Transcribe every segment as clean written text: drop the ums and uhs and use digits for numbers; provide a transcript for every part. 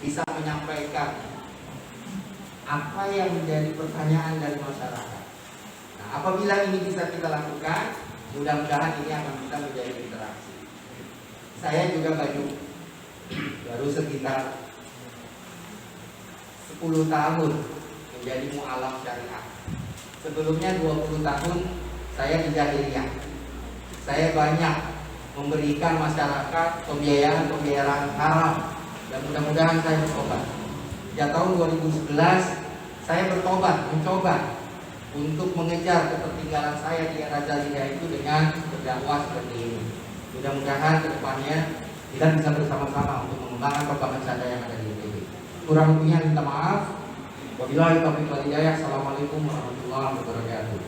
bisa menyampaikan apa yang menjadi pertanyaan dari masyarakat. Nah, apabila ini bisa kita lakukan, mudah-mudahan ini akan bisa menjadi interaksi. Saya juga baru sekitar 10 tahun menjadi mu'alaf syariah. Sebelumnya 20 tahun saya di Jahiliyah. Saya banyak memberikan masyarakat pembiayaan haram, dan mudah-mudahan saya bertobat. Sejak tahun 2011 saya mencoba untuk mengejar ketertinggalan saya di era Jahiliyah itu dengan berdakwah seperti ini. Mudah-mudahan kedepannya kita bisa bersama-sama untuk mengembangkan perkembangan syariah yang ada di ITB. Kurang lebihnya minta maaf. Wabillahi taufiq wal hidayah. Assalamualaikum warahmatullahi wabarakatuh.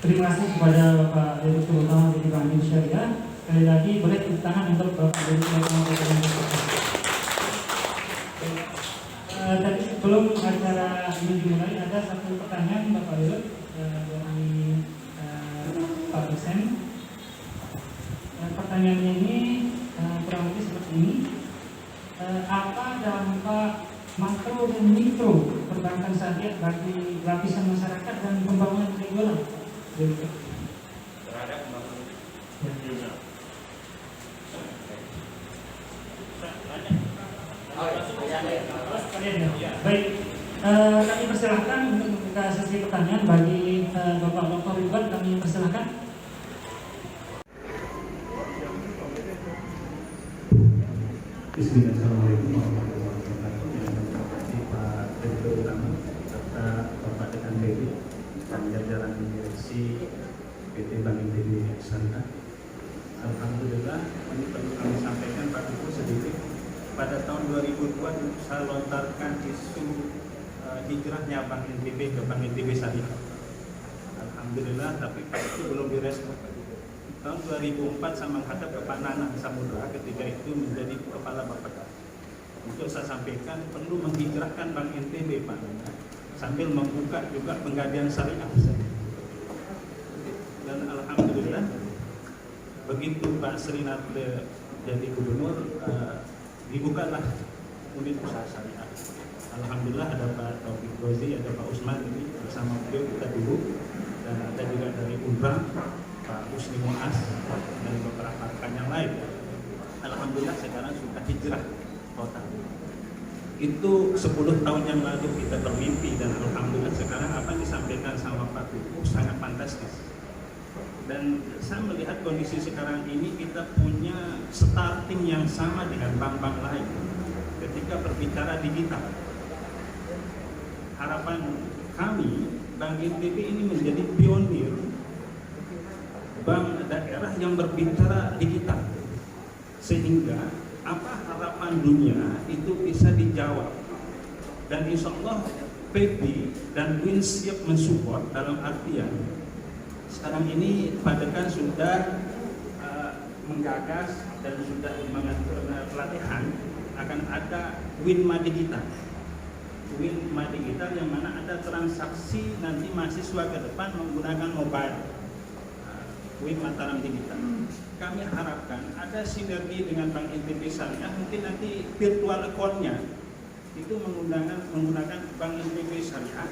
Terima kasih kepada Bapak Direktur Utama PT Bank Syariah. Sekali lagi boleh tepuk tangan untuk Bapak Direktur Utama PT Bank Syariah. Tadi sebelum acara ini dimulai ada satu pertanyaan Bapak Direktur dari Pak dosen. Pertanyaannya ini kurang lebih seperti ini. Apa dampak makro dan mikro perbankan syariah bagi lapisan masyarakat dan pembangunan regional terhadap pembangunan regional? Baik, kami persilahkan untuk membuka sesi pertanyaan bagi Bapak Dr. Ridwan. Kami persilahkan. Bismillahirrahmanirrahim. Terima kasih Pak Direktur Utama serta Bapak Dekan BI dan jajaran direksi PT Bank ITB Syariah. Alhamdulillah, ini perlu kami sampaikan Pak Ibu sedikit. Pada tahun 2002 saya lontarkan isu hijrahnya Bank ITB ke Bank ITB Syariah. Alhamdulillah, tapi Pak itu belum direspon. Tahun 2004 saya menghadap ke Pak Nanang Samudra ketika itu menjadi kepala Bapeda. Untuk saya sampaikan perlu menghijrahkan Bank ITB Pak Nanang, sambil membuka juga penggadean syariah. Dan alhamdulillah begitu Pak Srinate jadi gubernur, dibukalah unit usaha syariah. Alhamdulillah ada Pak Taufik Gozi, ada Pak Usman ini bersama beliau kita dulu, dan ada juga dari Unra Pak Usni Muaz dan beberapa rekan yang lain. Alhamdulillah sekarang sudah hijrah total. Itu 10 tahun yang lalu kita bermimpi, dan alhamdulillah sekarang apa yang disampaikan sama Pak Tuku sangat fantastis. Dan saya melihat kondisi sekarang ini kita punya starting yang sama dengan bank-bank lain ketika berbicara digital. Harapan kami Bank ITB ini menjadi pionir bank daerah yang berbicara digital, sehingga apa harapan dunia itu bisa dijawab. Dan insya Allah PB dan BIN siap mensupport, dalam artian sekarang ini Pak Dekan sudah menggagas dan sudah mengatur pelatihan akan ada Winma Digital. Winma Digital yang mana ada transaksi nanti mahasiswa ke depan menggunakan mobile. Win Mataram Digital. Kami harapkan ada sinergi dengan Bank ITB Syariah, mungkin nanti virtual account-nya itu menggunakan Bank ITB Syariah,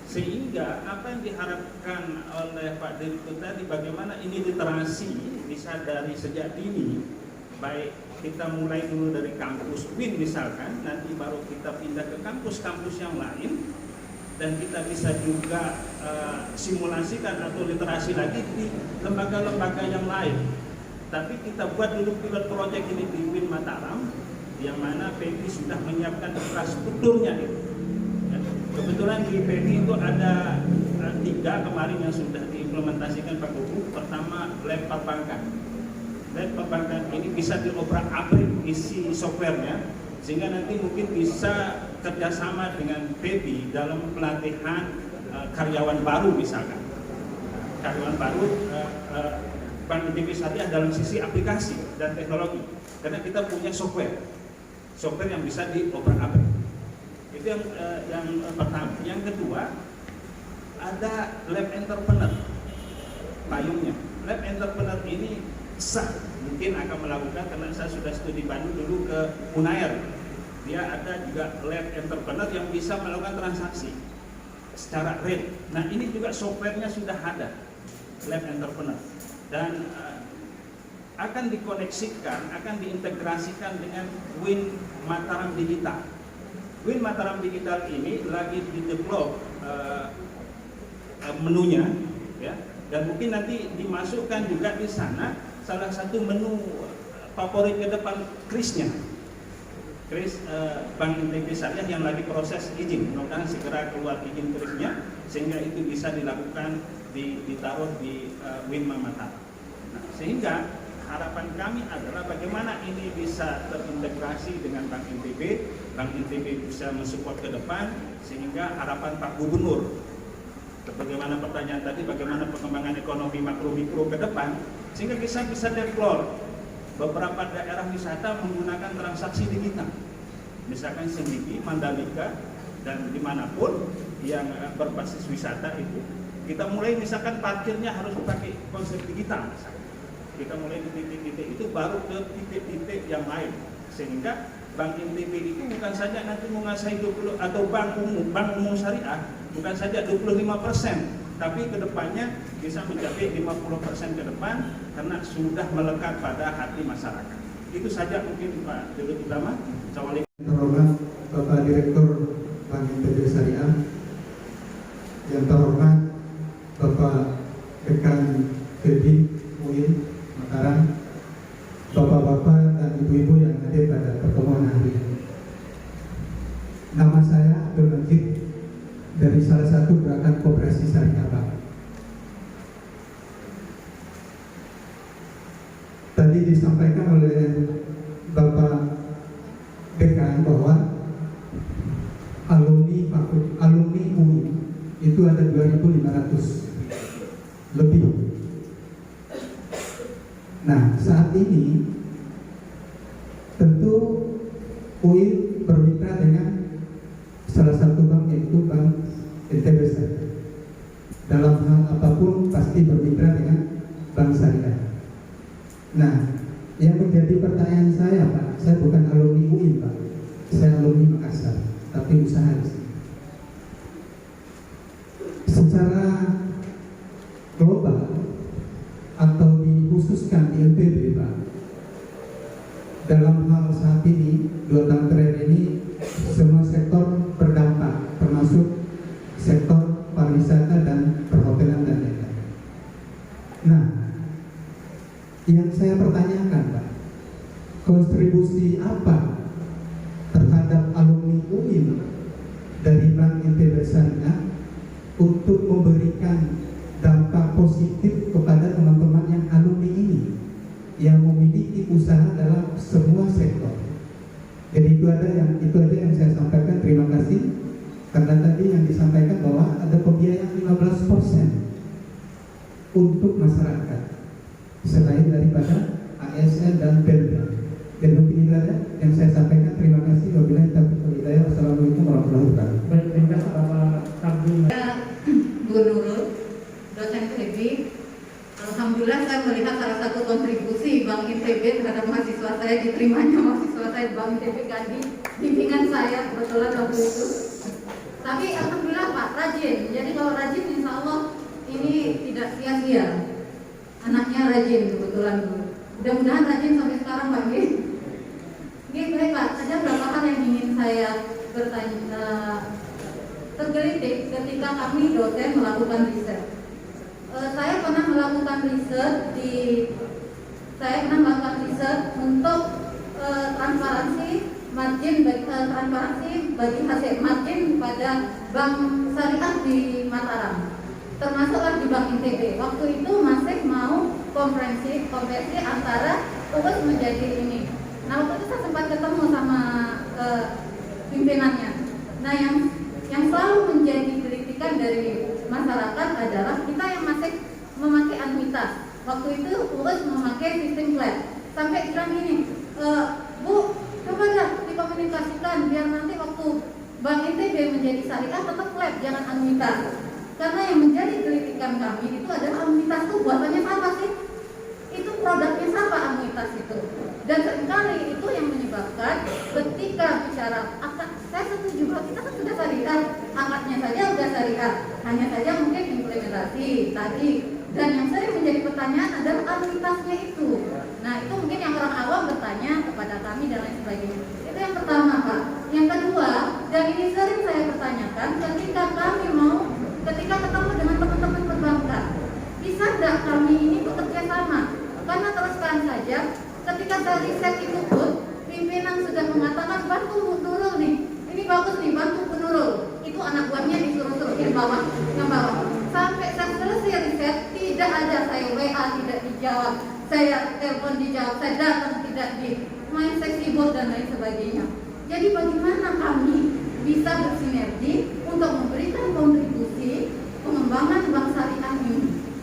sehingga apa yang diharapkan oleh Pak Direktur tadi, bagaimana ini literasi bisa dari sejak dini, baik kita mulai dulu dari kampus WIN misalkan, nanti baru kita pindah ke kampus-kampus yang lain, dan kita bisa juga simulasikan atau literasi lagi di lembaga-lembaga yang lain. Tapi kita buat dulu pilot project ini di WIN Mataram, yang mana PB sudah menyiapkan infrastrukturnya itu. Ya, kebetulan di PB itu ada 3 kemarin yang sudah diimplementasikan Pak Guru. Pertama, lab perbankan. Lab perbankan ini bisa diobrak-abrik isi softwarenya, sehingga nanti mungkin bisa kerjasama dengan PB dalam pelatihan karyawan baru misalkan. Karyawan baru Bank ITB Syariah dalam sisi aplikasi dan teknologi, karena kita punya software yang bisa diobrak-abrik. Itu yang pertama. Yang kedua, ada lab entrepreneur payungnya. Lab entrepreneur ini sah, mungkin akan melakukan, karena saya sudah studi Bandung dulu ke Unair. Dia ada juga lab entrepreneur yang bisa melakukan transaksi secara real. Nah ini juga softwarenya sudah ada, lab entrepreneur, dan akan dikoneksikan, akan diintegrasikan dengan Win Mataram Digital. Win Mataram Digital ini lagi di-develop menunya, ya, dan mungkin nanti dimasukkan juga di sana salah satu menu favorit ke depan Krisnya, Kris Bank INTB Syariah yang lagi proses izin. Mudah-mudahan segera keluar izin Krisnya sehingga itu bisa dilakukan ditaruh di Win Mataram. Nah, sehingga harapan kami adalah bagaimana ini bisa terintegrasi dengan Bank INTB, Bank INTB bisa mensupport ke depan, sehingga harapan Pak Gubernur, bagaimana pertanyaan tadi, bagaimana pengembangan ekonomi makro mikro ke depan, sehingga kita bisa develop beberapa daerah wisata menggunakan transaksi digital, misalkan Senggigi, Mandalika, dan dimanapun yang berbasis wisata itu, kita mulai misalkan parkirnya harus pakai konsep digital, misalkan. Kita mulai di titik-titik itu baru ke titik-titik yang lain, sehingga Bank INTB itu bukan saja nanti menguasai 20 atau bank umum syariah bukan saja 25%, tapi kedepannya bisa mencapai 50% ke depan karena sudah melekat pada hati masyarakat. Itu saja mungkin Pak Dirut Utama. Assalamualaikum. Terhormat Bapak Direktur Bank INTB Syariah, yang terhormat Bapak Dekan Feby UIN Mataram, Bapak-bapak dan ibu-ibu yang hadir pada pertemuan hari ini. Nama saya Abdul Majid dari salah satu gerakan Koperasi Syariah Bank. Tadi disampaikan oleh Bapak Dekan bahwa alumni UI itu ada 2.500 lebih. Nah, saat ini tentu UI bermitra dengan salah satu bank, yaitu Bank INTB Syariah. Dalam hal apapun pasti bermitra dengan bank syariah. Nah, yang menjadi pertanyaan saya, Pak, saya bukan alumni UI, Pak. Saya alumni Makassar, tapi usaha di sini. Secara global atau dikhususkan di NTB, Pak, dalam hal saat ini 2 tahun terakhir ini semua sektor berdampak, termasuk sektor pariwisata dan perhotelan dan lain-lain. Nah, yang saya pertanyakan, Pak, kontribusi apa terhadap alumni UIN dari Bank INTB Syariah untuk memberikan dampak positif kepada teman-teman yang alumni ini yang memiliki usaha dalam semua sektor. Jadi itu aja yang saya sampaikan. Terima kasih. Karena tadi yang disampaikan bahwa ada pembiayaan 15% untuk masyarakat selain daripada ASN dan Pemda. Dan mungkin itu aja yang saya sampaikan. Terima kasih. Wabillahi taufiq wal hidayah. Wassalamualaikum warahmatullahi wabarakatuh. Baik, terima kasih Bapak Abdul. Bu Nurul, dosen FEB. Alhamdulillah saya melihat salah satu kontribusi Bank INTB terhadap mahasiswa saya, diterimanya mahasiswa saya Bank INTB kan di bimbingan saya kebetulan waktu itu. Tapi alhamdulillah Pak rajin. Jadi kalau rajin insya Allah ini tidak sia-sia. Anaknya rajin kebetulan. Mudah-mudahan rajin sampai sekarang Pak. Baik Pak, ada beberapa hal yang ingin saya bertanya. Tergelitik ketika kami dosen melakukan riset. Saya pernah melakukan riset untuk transparansi bagi hasil margin pada bank syariah di Mataram, termasuklah di Bank INTB. Waktu itu masih mau konversi antara UUS menjadi ini. Nah waktu itu saya sempat ketemu sama pimpinannya. Nah yang selalu menjadi kritikan dari masyarakat adalah kita yang masih memakai anuitas. Waktu itu UUS memakai sistem flat. Sampai bilang gini, Bu, coba dah dikomunikasikan biar nanti waktu Bank INTB menjadi syariah tetap flat, jangan anuitas. Karena yang menjadi kritikan kami itu adalah amunitas itu buatannya siapa sih? Itu produknya siapa amunitas itu? Dan seringkali itu yang menyebabkan ketika bicara akad, saya setuju bahwa kita kan sudah syariat, akadnya saja sudah syariat, hanya saja mungkin implementasi tadi. Dan yang sering menjadi pertanyaan adalah amunitasnya itu. Nah itu mungkin yang orang awam bertanya kepada kami dan lain sebagainya. Itu yang pertama Pak. Yang kedua, dan ini sering saya pertanyakan ketika kami ketika ketemu dengan teman-teman perbankan, bisa tidak kami ini bekerja sama? Karena terus terang saja, ketika saya riset itu pun, pimpinan sudah mengatakan bantu Nurul nih, ini bagus nih, bantu Nurul. Itu anak buahnya disuruh-suruh yang bawah. Sampai saya selesai riset, tidak ada saya WA tidak dijawab, saya telepon dijawab, saya datang tidak di main seksi bot dan lain sebagainya. Jadi bagaimana kami bisa bersinergi untuk memberikan kontribusi pengembangan bank syariah ini?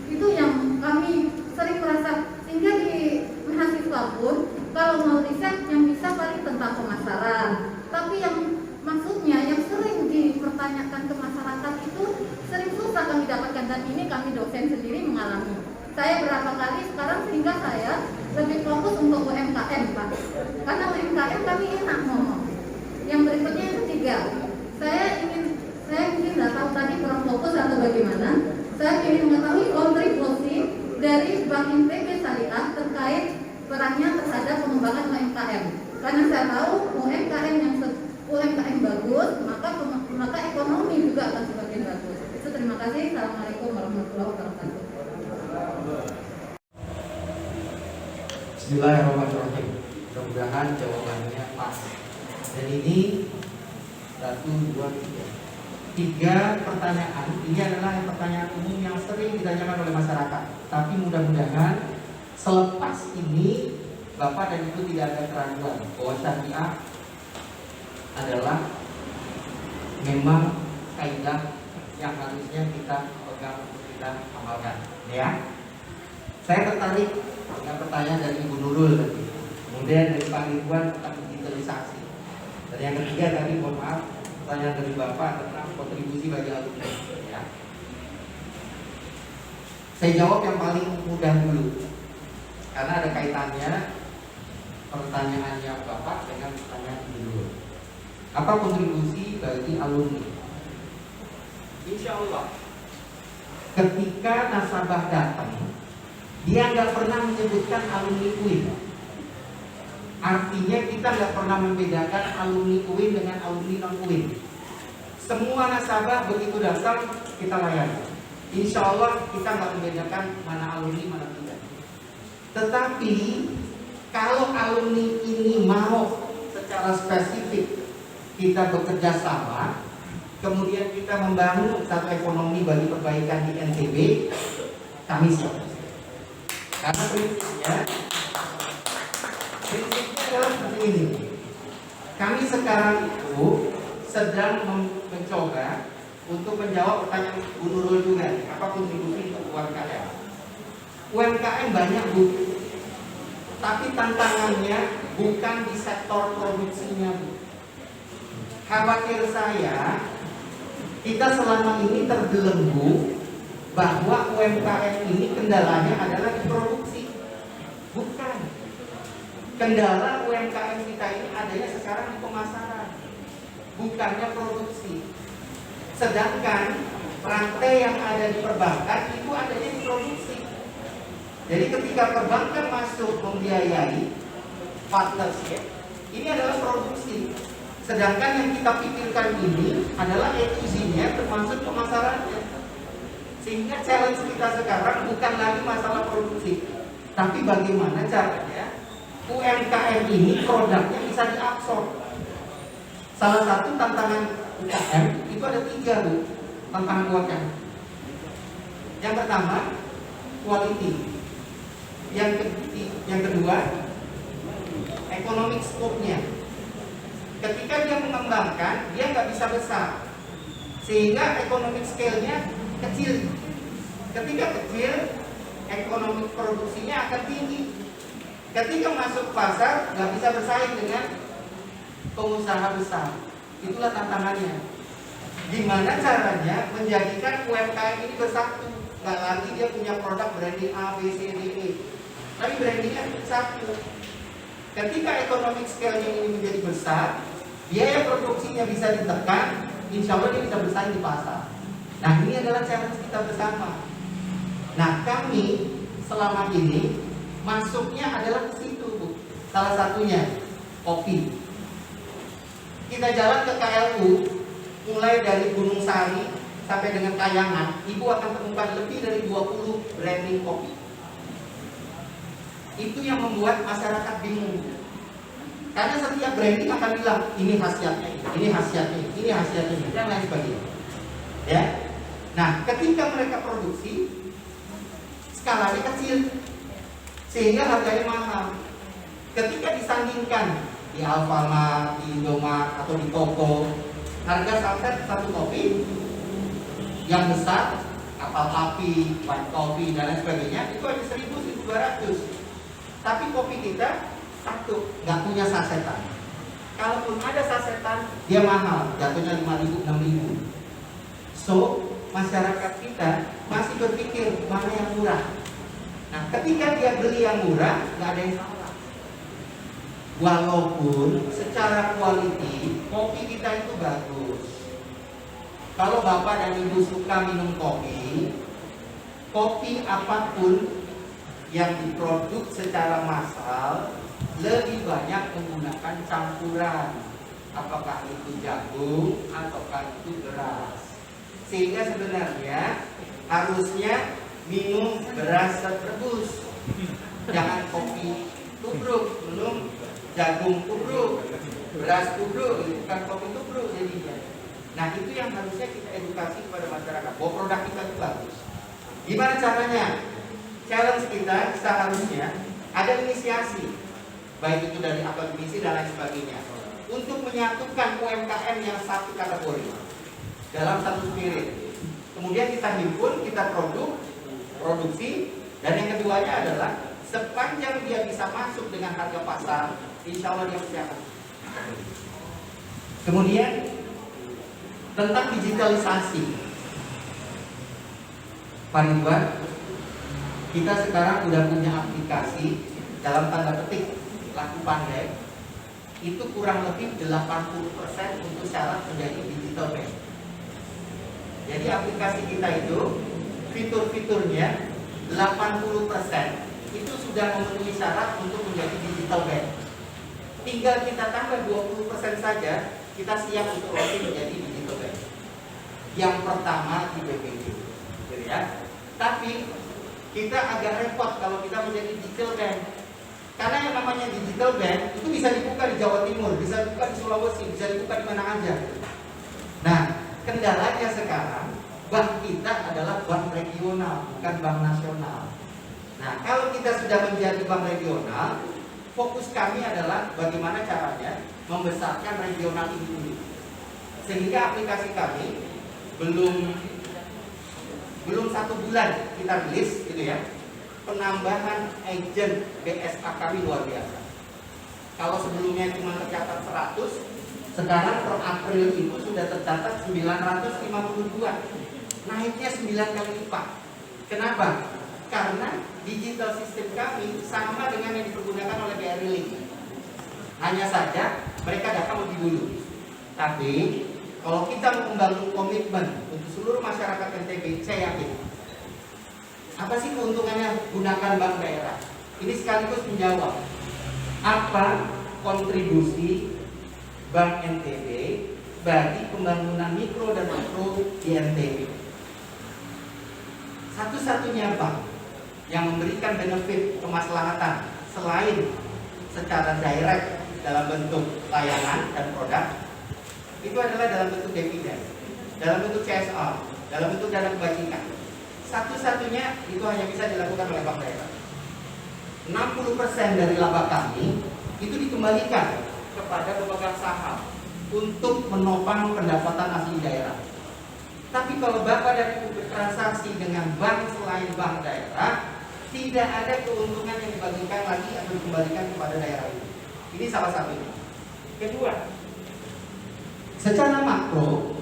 Itu yang kami sering merasa, sehingga di mahasiswa pun kalau mau riset yang bisa paling tentang pemasaran, tapi yang maksudnya yang sering dipertanyakan ke masyarakat itu sering susah kami dapatkan, dan ini kami dosen sendiri mengalami. Saya berapa kali sekarang sehingga saya lebih fokus untuk UMKM Pak, karena UMKM kami enak ngomong. Yang berikutnya yang ketiga, saya mungkin nggak tahu tadi kurang fokus atau bagaimana. Saya ingin mengetahui kontribusi dari Bank INTB Syariah terkait perannya terhadap pengembangan UMKM. Karena saya tahu UMKM bagus, maka ekonomi juga akan semakin bagus. Itu terima kasih. Assalamualaikum warahmatullahi wabarakatuh. Bismillahirrahmanirrahim. Mudah-mudahan jawabannya pas. Dan ini 1, 2, 3 pertanyaan. Ini adalah pertanyaan umum yang sering ditanyakan oleh masyarakat. Tapi mudah-mudahan selepas ini Bapak dan Ibu tidak ada keraguan bahwa syariah adalah memang kaidah yang harusnya kita pegang untuk kita amalkan. Ya, saya tertarik dengan pertanyaan dari Ibu Nurul tadi, kemudian dari Pak Ridwan tentang digitalisasi, dan yang ketiga tadi mohon maaf pertanyaan dari Bapak tentang kontribusi bagi alumni. Ya, saya jawab yang paling mudah dulu karena ada kaitannya pertanyaannya Bapak dengan pertanyaan Ibu Nurul. Apa kontribusi bagi alumni? Insya Allah ketika nasabah datang, dia nggak pernah menyebutkan alumni UIN. Artinya kita nggak pernah membedakan alumni UIN dengan alumni non UIN. Semua nasabah begitu datang kita layani. Insya Allah kita nggak membedakan mana alumni mana tidak. Tetapi kalau alumni ini mau secara spesifik kita bekerja sama, kemudian kita membangun satu ekonomi bagi perbaikan di NTB, kami siap. Karena prinsipnya adalah seperti ini. Kami sekarang itu sedang mencoba untuk menjawab pertanyaan Bu Nurul juga, apa kontribusi untuk UMKM. UMKM banyak Bu, tapi tantangannya bukan di sektor produksinya Bu. Khawatir saya kita selama ini terbelenggu bahwa UMKM ini kendalanya adalah di produksi. Bukan. Kendala UMKM kita ini adanya sekarang di pemasaran, bukannya produksi. Sedangkan rantai yang ada di perbankan itu adanya di produksi. Jadi ketika perbankan masuk membiayai partnership, ini adalah produksi. Sedangkan yang kita pikirkan ini adalah ETC-nya termasuk pemasarannya. Sehingga challenge kita sekarang bukan lagi masalah produksi, tapi bagaimana caranya UMKM ini produknya bisa diabsorb. Salah satu tantangan UMKM itu ada 3 Bu, tantangan UMKM. Yang pertama quality, yang kedua economic scope-nya. Ketika dia mengembangkan, dia nggak bisa besar, sehingga economic scale-nya kecil. Ketika kecil, ekonomi produksinya akan tinggi. Ketika masuk pasar, nggak bisa bersaing dengan pengusaha besar. Itulah tantangannya. Gimana caranya menjadikan UMKM ini bersatu? Nggak lagi dia punya produk branding A, B, C, D, E, tapi brandingnya satu. Ketika economic scale-nya ini menjadi besar, biaya produksinya bisa ditekan, insya Allah dia bisa bersaing di pasar. Nah, ini adalah challenge kita bersama. Nah, kami selama ini masuknya adalah ke situ, Bu. Salah satunya kopi. Kita jalan ke KLU, mulai dari Gunung Sari sampai dengan Kayangan, Ibu akan temukan lebih dari 20 branding kopi. Itu yang membuat masyarakat bingung. Karena setiap branding akan bilang, ini khasiatnya, ini khasiatnya, ini khasiatnya, dan lain sebagainya. Ya. Nah, ketika mereka produksi, skalanya kecil, sehingga harganya mahal. Ketika disandingkan di Alfamart, di Indomart, atau di toko, harga saset satu kopi yang besar, kapal api, white coffee, dan lain sebagainya, itu hanya 1.000-1.200. Tapi kopi kita satu, nggak punya sasetan. Kalaupun ada sasetan, dia mahal, jatuhnya 5.000-6.000. So, masyarakat kita masih berpikir mana yang murah. Nah, ketika dia beli yang murah, nggak ada yang salah. Walaupun secara quality kopi kita itu bagus. Kalau Bapak dan Ibu suka minum kopi, kopi apapun yang diproduk secara massal lebih banyak menggunakan campuran, apakah itu jagung ataukah itu beras. Sehingga sebenarnya harusnya minum beras rebus, jangan kopi tubruk, minum jagung tubruk, beras tubruk, bukan kopi tubruk jadinya. Nah, itu yang harusnya kita edukasi kepada masyarakat bahwa produk kita itu bagus. Gimana caranya? Challenge kita seharusnya ada inisiasi, baik itu dari akademisi dan lain sebagainya, untuk menyatukan UMKM yang satu kategori dalam satu spirit. Kemudian kita himpun, kita produksi, dan yang keduanya adalah sepanjang dia bisa masuk dengan harga pasar, insya Allah dia pasti akan. Kemudian tentang digitalisasi, Pak Ridwan, kita sekarang sudah punya aplikasi dalam tanda petik laku pandai, itu kurang lebih 80% untuk syarat menjadi digital bank. Jadi aplikasi kita itu fitur-fiturnya 80% itu sudah memenuhi syarat untuk menjadi digital bank. Tinggal kita tambah 20% saja, kita siap untuk launching menjadi digital bank. Yang pertama di BPD, gitu ya. Tapi kita agak repot kalau kita menjadi digital bank. Karena yang namanya digital bank itu bisa dibuka di Jawa Timur, bisa dibuka di Sulawesi, bisa dibuka di mana aja. Nah, kendalanya sekarang bank kita adalah bank regional, bukan bank nasional. Nah, kalau kita sudah menjadi bank regional, fokus kami adalah bagaimana caranya membesarkan regional ini. Sehingga aplikasi kami belum 1 bulan kita rilis, gitu ya. Penambahan agent BSA kami luar biasa. Kalau sebelumnya cuma tercatat 100, sekarang per April itu sudah tercatat 952. Naiknya 9 kali lipat. Kenapa? Karena digital sistem kami sama dengan yang dipergunakan oleh BRI Link. Hanya saja mereka datang lebih dulu. Tapi kalau kita membangun komitmen untuk seluruh masyarakat NTB, saya yakin apa sih keuntungannya gunakan bank daerah? Ini sekaligus menjawab apa kontribusi Bank NTB bagi pembangunan mikro dan makro di NTB. Satu-satunya bank yang memberikan benefit kemaslahatan selain secara direct dalam bentuk layanan dan produk, itu adalah dalam bentuk dividen, dalam bentuk CSR, dalam bentuk dana kebajikan. Satu-satunya itu hanya bisa dilakukan oleh bank daerah. 60% dari laba kami itu dikembalikan kepada pemegang saham untuk menopang pendapatan asli daerah. Tapi kalau Bapak dan Ibu bertransaksi dengan bank selain bank daerah, tidak ada keuntungan yang dibagikan lagi atau dikembalikan kepada daerah itu. Ini salah satunya. Kedua, secara makro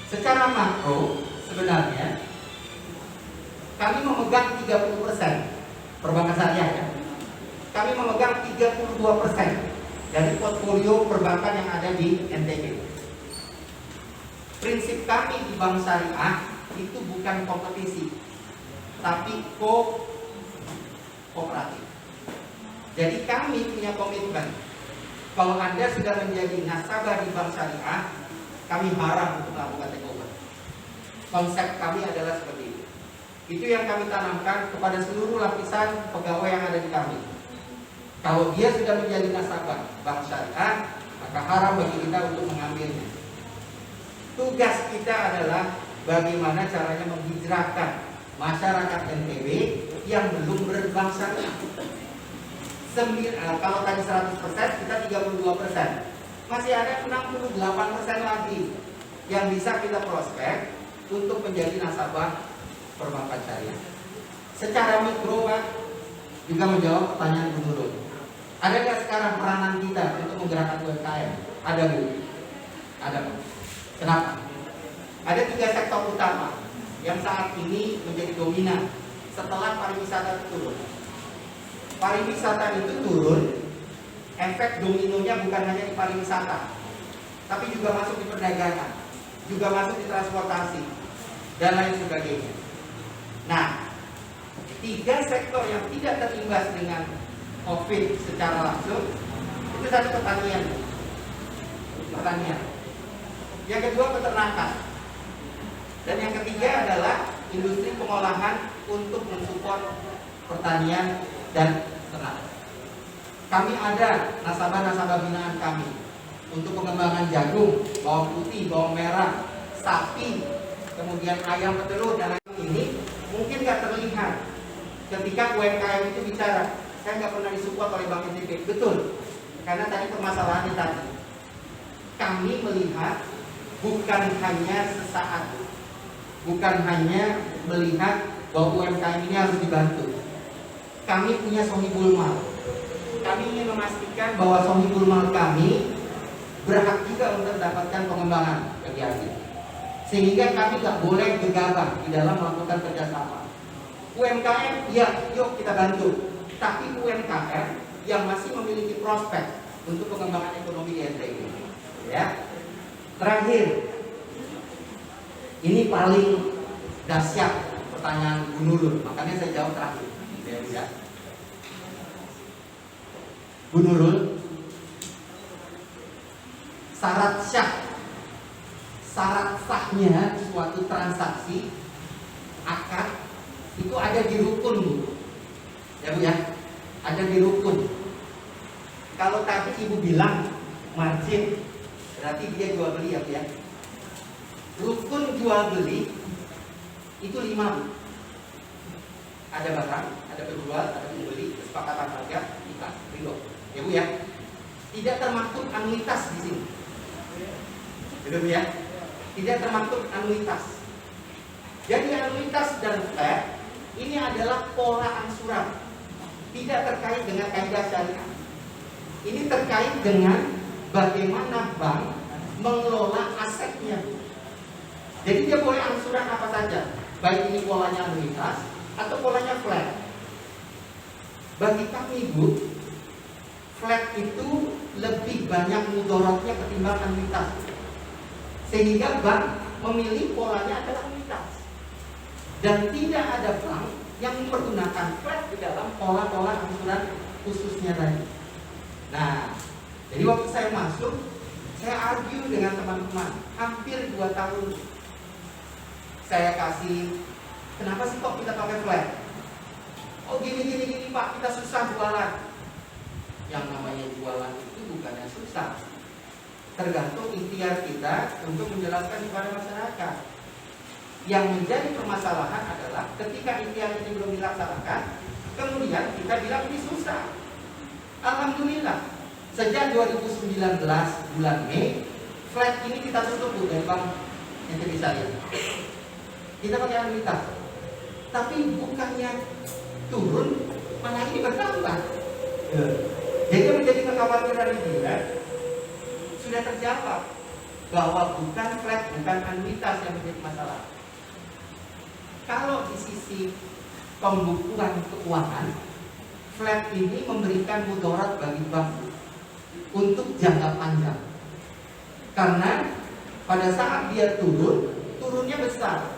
Secara makro sebenarnya kami memegang 30% perbankan syariah ya. Kami memegang 32% dari portfolio perbankan yang ada di NTB. Prinsip kami di Bank Syariah itu bukan kompetisi, tapi kooperatif. Jadi kami punya komitmen, kalau Anda sudah menjadi nasabah di Bank Syariah, kami haram untuk melakukan takeover. Konsep kami adalah seperti itu. Itu yang kami tanamkan kepada seluruh lapisan pegawai yang ada di kami. Kalau dia sudah menjadi nasabah Bank Syariah, maka haram bagi kita untuk mengambilnya. Tugas kita adalah bagaimana caranya menghijrahkan masyarakat NTB yang belum berbank syariah. Kalau tadi 100%, kita 32%. Masih ada 68% lagi yang bisa kita prospek untuk menjadi nasabah perbankan syariah. Secara mikro, Pak, juga menjawab pertanyaan Bu Nurul. Ada nggak sekarang peranan kita untuk menggerakkan UMKM? Ada, Bu. Ada, Pak. Kenapa? Ada 3 sektor utama yang saat ini menjadi dominan setelah pariwisata turun. Pariwisata itu turun, efek dominonya bukan hanya di pariwisata, tapi juga masuk di perdagangan, juga masuk di transportasi, dan lain sebagainya. Nah, 3 sektor yang tidak terimbas dengan COVID secara langsung itu satu pertanian. Yang kedua peternakan. Dan yang ketiga adalah industri pengolahan untuk mensupport pertanian dan ternak. Kami ada nasabah-nasabah binaan kami untuk pengembangan jagung, bawang putih, bawang merah, sapi, kemudian ayam petelur, dan lain ini mungkin nggak terlihat ketika UMKM itu bicara, saya nggak pernah disupport oleh Bank NTB. Betul, karena tadi permasalahannya tadi kami melihat bukan hanya sesaat, bukan hanya melihat bahwa UMKM ini harus dibantu. Kami punya sohibul mal. Kami ingin memastikan bahwa sohibul mal kami berhak juga untuk mendapatkan pengembangan bagi hasil. Sehingga kami nggak boleh gegabah di dalam melakukan kerjasama. UMKM, ya, yuk kita bantu. Tapi UMKM yang masih memiliki prospek untuk pengembangan ekonomi di NTB. Ya. Terakhir, ini paling dahsyat pertanyaan Bu Nurul, makanya saya jawab terakhir. Ya. Bu Nurul, syarat sahnya suatu transaksi akad itu ada di rukun, Bu. Ya, Bu ya, ada di rukun. Kalau tadi Ibu bilang margin, berarti dia jual beli ya, Bu ya. Rukun jual beli itu 5, Bu. Ada barang, ada penjual, ada pembeli, kesepakatan harga, kita ringo. Ya, Bu ya. Tidak termaktub anuitas di sini. Gitu, Bu ya. Tidak termaktub anuitas. Jadi anuitas dan flat ini adalah pola angsuran. Tidak terkait dengan kaidah syariah. Ini terkait dengan bagaimana bank mengelola asetnya. Jadi dia boleh angsuran apa saja, baik ini polanya anuitas atau polanya flat. Bagi kami, Bu, flat itu lebih banyak mudaratnya ketimbang anuitas. Sehingga bank memilih polanya adalah anuitas. Dan tidak ada bank yang mempergunakan flat di dalam pola-pola angsuran khususnya tadi. Nah, jadi waktu saya masuk, saya argue dengan teman-teman hampir 2 tahun. Saya kasih, kenapa sih kok kita pakai flat? Oh gini Pak, kita susah jualan. Yang namanya jualan itu bukannya susah, tergantung ikhtiar kita untuk menjelaskan kepada masyarakat. Yang menjadi permasalahan adalah ketika ikhtiar ini belum dilaksanakan, kemudian kita bilang ini susah. Alhamdulillah, sejak 2019 bulan Mei, flat ini kita tutup dari Bank NTB Syariah. Kita pakai anuitas, tapi bukannya turun, malah ini bertambah. Jadi menjadi kekhawatiran ini sudah terjawab. bahwa bukan flat, bukan anuitas yang menjadi masalah. Kalau di sisi pembukuan keuangan, flat ini memberikan mudarat bagi bank untuk jangka panjang. Karena pada saat dia turunnya besar,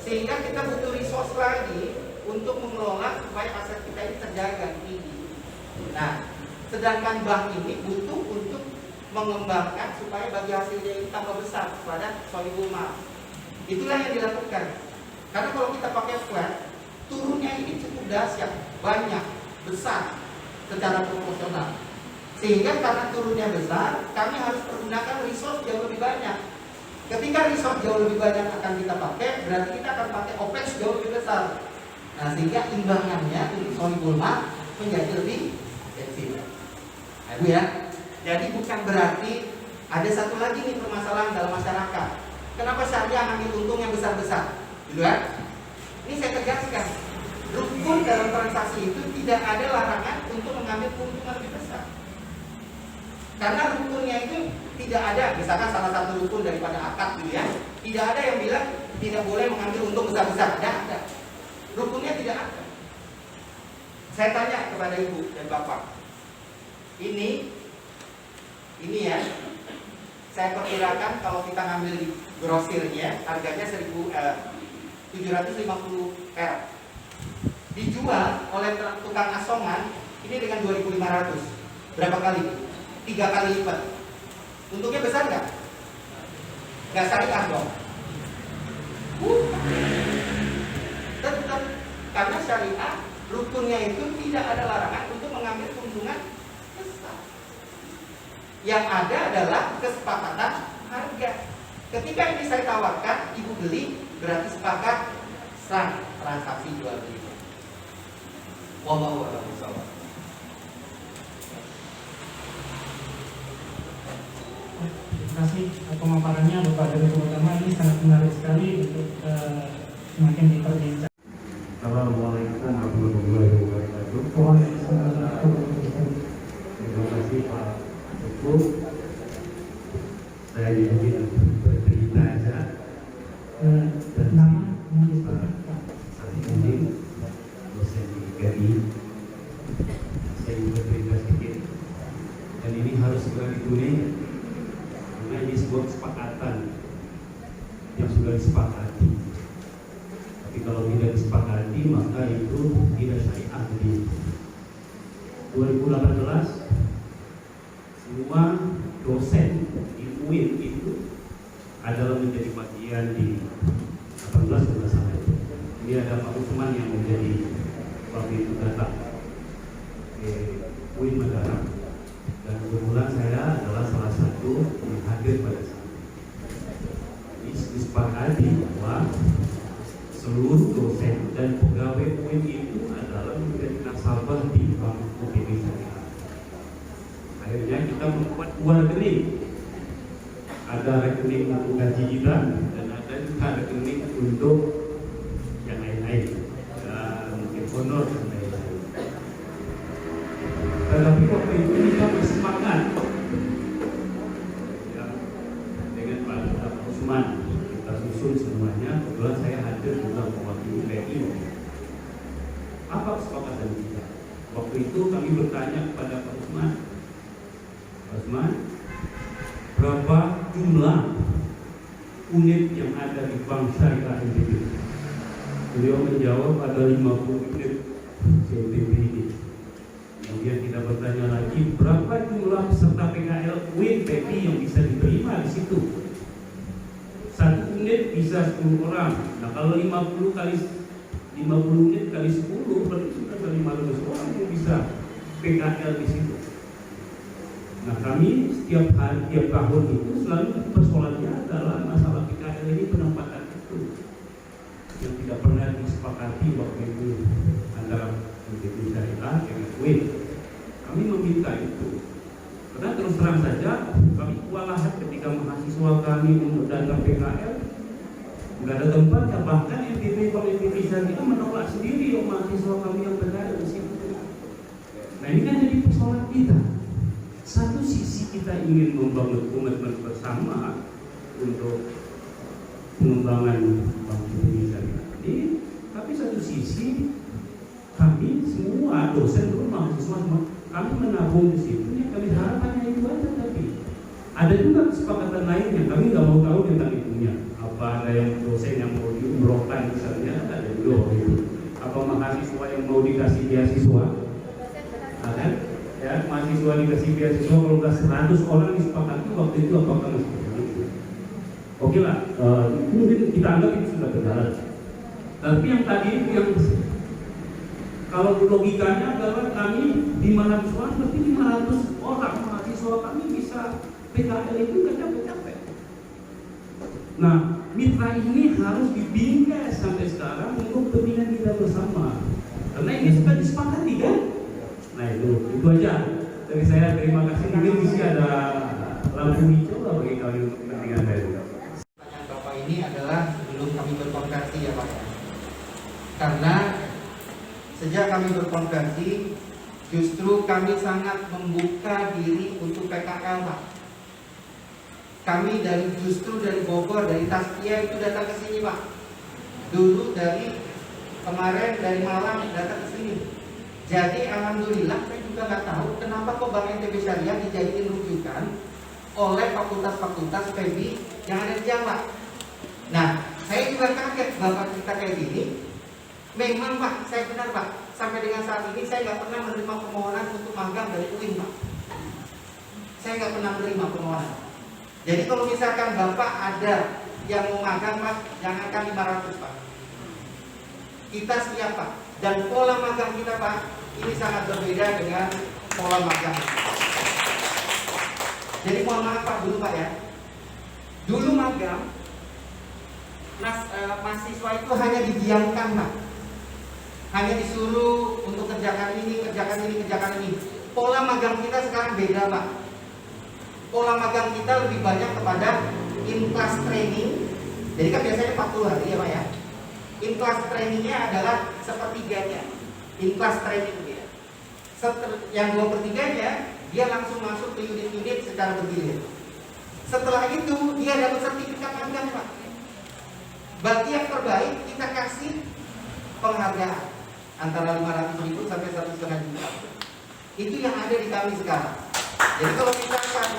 sehingga kita butuh resource lagi untuk mengelola supaya aset kita ini terjaga tinggi. Nah, sedangkan bank ini butuh untuk mengembangkan supaya bagi hasilnya ini tambah besar pada sholibul mal. Itulah yang dilakukan. Karena kalau kita pakai flat, turunnya ini cukup dahsyat, banyak, besar, secara proporsional. Sehingga karena turunnya besar, kami harus menggunakan resource jauh lebih banyak. Ketika resource jauh lebih banyak akan kita pakai, berarti kita akan pakai OPEX jauh lebih besar. Nah, sehingga imbangannya untuk sholibul mal menjadi lebih kecil. Nah, itu ya. Jadi bukan berarti ada satu lagi nih permasalahan dalam masyarakat. Kenapa syariah ambil untung yang besar-besar? Gitu kan? Ini saya tegaskan, rukun dalam transaksi itu tidak ada larangan untuk mengambil keuntungan lebih besar. Karena rukunnya itu tidak ada, misalkan salah satu rukun daripada akad gitu ya, tidak ada yang bilang tidak boleh mengambil untung besar-besar. Tidak ada. Rukunnya tidak ada. Saya tanya kepada ibu dan bapak, ini ya, saya perkirakan kalau kita ngambil di grosirnya harganya 750 perak. Dijual oleh tukang asongan ini dengan 2.500. Berapa kali? 3 kali lipat. Untungnya besar nggak? Nggak syariah dong. Tetap karena syariah rukunnya itu tidak ada larangan untuk mengambil keuntungan besar. Yang ada adalah kesepakatan harga. Ketika ini saya tawarkan, ibu beli, berarti sepakat sah transaksi jual beli. Wallahu a'lam bishawab. Terima kasih pemaparannya Bapak Direktur Utama, ini sangat menarik sekali untuk semakin diperbincang. Assalamualaikum warahmatullahi wabarakatuh. Terima kasih Pak Cukup. Saya ingin bercerita saja. Nama Sarifudin, dosen di GRI. Saya ingin bercerita sedikit. Dan ini harus segera ditulis karena ini sebuah kesepakatan yang sudah disepakati. Tapi kalau tidak disepakati maka itu tidak syariah. Jadi 2018 semua dosen di UIN itu adalah menjadi bagian di 18 sama itu. Ini ada Pak Usman yang menjadi waktu itu datang ke UIN Mataram, dan kebetulan saya adalah salah satu yang hadir pada saat itu. Ini disepakati bahwa seluruh dosen dan pegawai UIN itu adalah menjadi nasabah di Bank UTB Syariah. Akhirnya kita membuat 2 rekening. Ada rekening untuk gaji kita dan ada juga rekening untuk yang lain-lain, dan mungkin honor dan lain-lain. Tetapi waktu itu kita bersepakat ya, dengan Pak Usman, kita susun semuanya. Kebetulan saya hadir juga mewakili BRI. Apa kesepakatan kita? Waktu itu kami bertanya kepada Pak Usman, berapa jumlah unit yang ada di Bank Syariah NTB? Beliau menjawab ada 50 unit CNTB ini. Kemudian kita bertanya lagi, berapa jumlah peserta PKL UIN PPI yang bisa diterima di situ? 1 unit bisa 10 orang. Nah, kalau 50 unit kali 10 berarti sudah ada 500 orang yang bisa PKL di situ. Nah, kami setiap hari, tiap tahun itu selalu persoalannya adalah masalah PKL ini, penempatan itu yang tidak pernah disepakati waktu itu antara NTB Syariah dengan UIN. Kami meminta itu karena terus terang saja kami kewalahan ketika mahasiswa kami untuk datang PKL, nggak ada tempatnya. Bahkan NTB Syariah menolak sendiri mahasiswa kami yang PKL di situ. Nah, ini kan jadi persoalan kita. Satu sisi kita ingin membangun komitmen bersama, untuk pengembangan bangsa Indonesia ini. Tapi satu sisi kami semua dosen pun mahasiswa semua kami menabung di situ. Ya, kami harapannya itu aja, tapi ada juga kesepakatan lainnya. Kami nggak mau tahu tentang itunya. Apa ada yang dosen yang mau diumrohkan misalnya, ada juga itu. Apa mahasiswa yang mau dikasih beasiswa? Ada? Ya, mahasiswa dikasih beasiswa kalau udah 100 orang disepakati waktu itu apakah masih begitu? Oke lah, mungkin kita anggap itu sudah benar. Tapi yang tadi itu yang kalau logikanya adalah kami 500 orang, berarti 500 orang mahasiswa kami bisa PKL itu nggak capek-capek. Nah, mitra ini harus dibingkai sampai sekarang untuk kepentingan kita bersama. Karena ini sudah disepakati kan? Nah itu aja. Dari saya terima kasih. Mungkin di sini ada lampu hijau lah bagi kalian untuk kepentingan saya. Pertanyaan Bapak ini adalah sebelum kami berkonversi ya Pak. Karena sejak kami berkonversi, justru kami sangat membuka diri untuk PKL Pak. Kami justru dari Bogor, dari Taskia itu datang ke sini Pak. Dulu kemarin dari Malang datang ke sini. Jadi alhamdulillah saya juga nggak tahu kenapa kok Bank NTB Syariah dijadiin rujukan oleh fakultas-fakultas PB yang ada di Jawa. Nah, saya juga kaget Bapak kita kayak gini. Memang Pak, saya benar Pak, sampai dengan saat ini saya nggak pernah menerima permohonan untuk magang dari UIN Pak. Saya nggak pernah menerima permohonan. Jadi kalau misalkan Bapak ada yang mau magang Pak, jangankan 500 Pak. Kita siap Pak. Dan pola magang kita Pak, ini sangat berbeda dengan pola magang. Jadi mohon maaf Pak dulu Pak ya. Dulu magang, mahasiswa itu hanya didiamkan Pak. Hanya disuruh untuk kerjakan ini, kerjakan ini, kerjakan ini. Pola magang kita sekarang beda Pak. Pola magang kita lebih banyak kepada in-class training. Jadi kan biasanya 40 hari ya Pak ya. In-class trainingnya adalah sepertiganya. In-class training dia. Yang 2/3-nya dia langsung masuk ke unit-unit secara bergilir. Setelah itu dia dapat sertifikat magang Pak. Bagi yang terbaik kita kasih penghargaan antara 500.000 sampai 1,5 juta. Itu yang ada di kami sekarang. Jadi kalau misalkan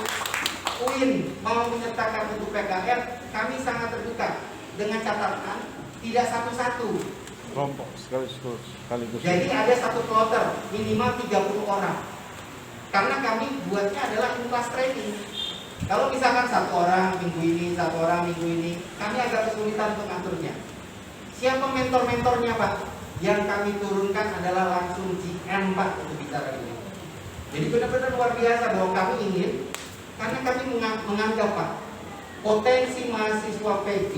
UIN mau menyertakan untuk PKL, kami sangat terbuka dengan catatan tidak satu-satu. Kelompok sekaligus. Jadi ada satu kloter minimal 30 orang. Karena kami buatnya adalah in-class training. Kalau misalkan satu orang minggu ini, satu orang minggu ini, kami agak kesulitan untuk ngaturnya. Siapa mentor-mentornya Pak? Yang kami turunkan adalah langsung GM Pak untuk bicara ini. Jadi benar-benar luar biasa bahwa kami ingin, karena kami menganggap Pak, potensi mahasiswa PB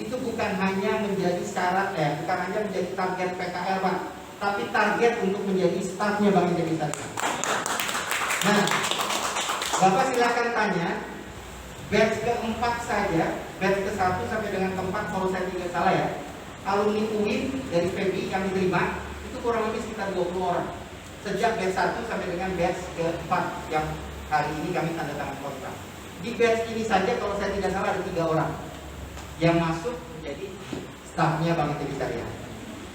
itu bukan hanya menjadi syarat bukan hanya menjadi target PKL Pak, tapi target untuk menjadi stafnya Bank NTB Syariah. Nah, Bapak silakan tanya, batch ke-4 saja, batch ke-1 sampai dengan ke-4 kalau saya tidak salah ya, alumni UIN dari PB kami terima itu kurang lebih sekitar 20 orang. Sejak batch 1 sampai dengan batch ke-4 yang hari ini kami tanda tangan kontrak. Di batch ini saja kalau saya tidak salah ada 3 orang yang masuk menjadi stafnya Bank NTB Syariah.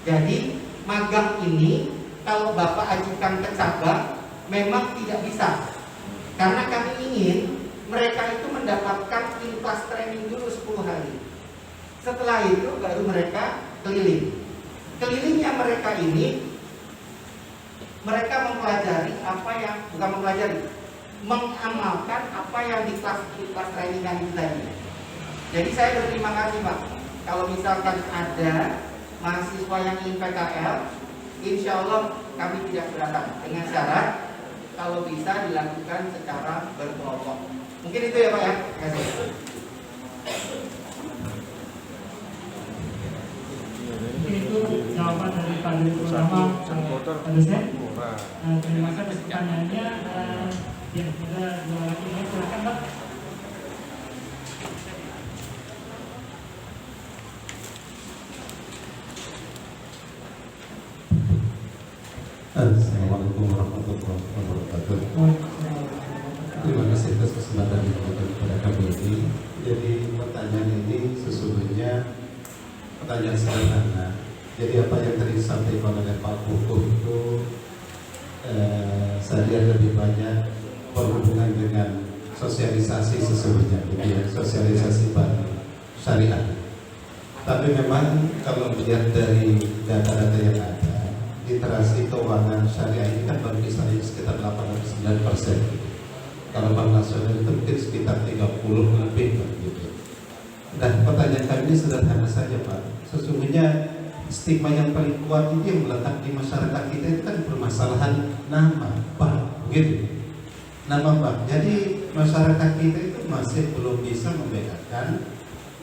Jadi magang ini kalau Bapak ajukan ke cabang memang tidak bisa. Karena kami ingin mereka itu mendapatkan in-class training dulu 10 hari. Setelah itu baru mereka keliling. Kelilingnya mereka ini mereka mempelajari apa yang bukan mempelajari, mengamalkan apa yang di kelas training yang itu tadi. Jadi saya berterima kasih Pak. Kalau misalkan ada mahasiswa yang ingin PKL, insya Allah kami tidak keberatan dengan syarat kalau bisa dilakukan secara berkelompok. Mungkin itu ya Pak ya. Terima kasih. Itu jawaban dari Pak Direktur Utama Pak dosen. Terima kasih atas pertanyaannya. Ya, ada dua lagi ya, silakan Pak. Assalamualaikum warahmatullahi wabarakatuh. Terima kasih kasih atas kesempatan yang diberikan kepada kami ini. Jadi pertanyaan ini sesungguhnya pertanyaan sederhana. Jadi apa yang tadi disampaikan oleh Pak Buku itu saya lihat lebih banyak berhubungan dengan sosialisasi sesungguhnya, gitu ya, sosialisasi bagi syariat. Tapi memang kalau melihat dari data-data yang ada, literasi keuangan syariah ini kan baru misalnya sekitar 89%. Kalau bank nasional itu mungkin sekitar 30 lebih gitu. Dan pertanyaan kami ini sederhana saja Pak. Sesungguhnya stigma yang paling kuat itu yang melekat di masyarakat kita itu kan permasalahan nama bank, gitu. Nama bank. Jadi masyarakat kita itu masih belum bisa membedakan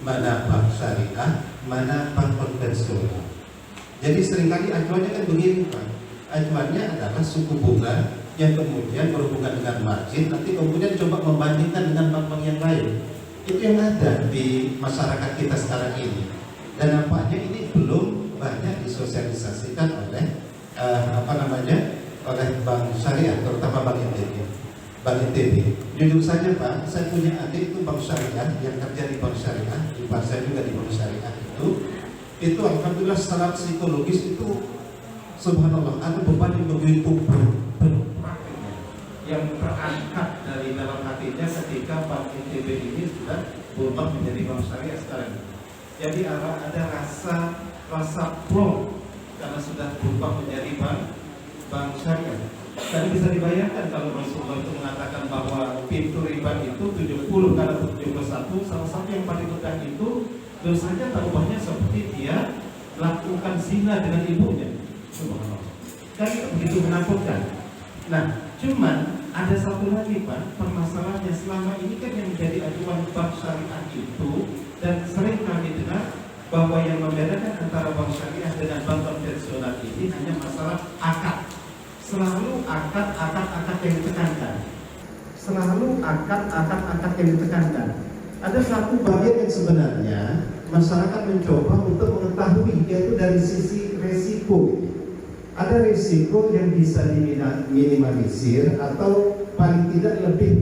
mana bank syariah, mana bank konvensional. Jadi seringkali acuannya kan begini Pak. Acuannya adalah suku bunga yang kemudian berhubungan dengan margin, nanti kemudian coba membandingkan dengan bank-bank yang lain. Itu yang ada di masyarakat kita sekarang ini. Dan nampaknya ini belum banyak disosialisasikan oleh oleh bank syariah, terutama bank NTB. Bank NTB. Jujur saja Pak, saya punya adik itu bank syariah yang kerja di bank syariah, di bank saya juga di bank syariah itu alhamdulillah secara psikologis itu subhanallah ada beban yang begitu berat yang terangkat dari dalam hatinya ketika bank NTB ini sudah berubah menjadi bank syariah sekarang. Jadi ada rasa plong karena sudah berubah menjadi bank syariah. Dan bisa dibayangkan kalau Rasulullah itu mengatakan bahwa pintu riba itu 70 kali 71, salah satu yang paling mudah itu dosanya tambahnya seperti dia lakukan zina dengan ibunya. Subhanallah. Kan begitu menakutkan. Nah, cuman ada satu lagi Pak, permasalahannya selama ini kan yang menjadi acuan bank syariah itu, dan sering kami dengar bahwa yang membedakan antara bank syariah dengan bank konvensional ini hanya masalah akad. Selalu akad yang ditekankan. Selalu akad yang ditekankan. Ada satu bagian yang sebenarnya masyarakat mencoba untuk mengetahui, yaitu dari sisi resiko. Ada risiko yang bisa diminimalisir atau paling tidak lebih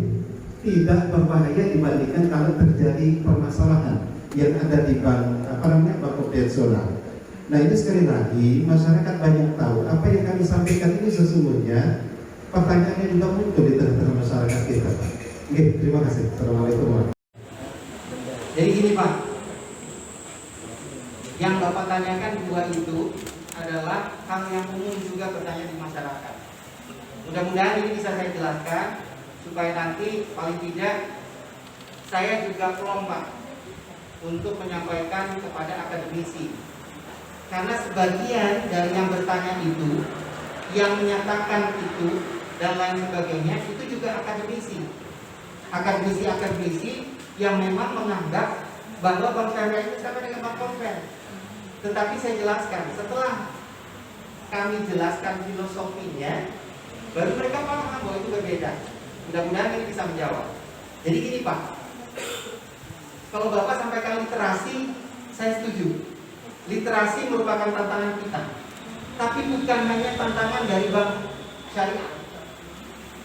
tidak berbahaya dibandingkan kalau terjadi permasalahan yang ada di bank konvensional. Nah ini sekali lagi masyarakat banyak tahu apa yang kami sampaikan ini sesungguhnya pertanyaannya juga muncul di tengah-tengah masyarakat kita Pak. Oke, terima kasih. Assalamualaikum warahmatullahi wabarakatuh. Jadi gini Pak, yang Bapak tanyakan dua itu adalah hal yang umum juga bertanya di masyarakat. Mudah-mudahan ini bisa saya jelaskan supaya nanti paling tidak saya juga plong Pak untuk menyampaikan kepada akademisi. Karena sebagian dari yang bertanya itu, yang menyatakan itu dan lain sebagainya itu juga akademisi. Akademisi yang memang menganggap bahwa bank syariah itu sama dengan bank konven. Tetapi saya jelaskan, setelah kami jelaskan filosofinya, baru mereka paham bahwa itu berbeda. Mudah-mudahan ini bisa menjawab. Jadi gini Pak, kalau Bapak sampaikan literasi, saya setuju. Literasi merupakan tantangan kita, tapi bukan hanya tantangan dari bank syariah,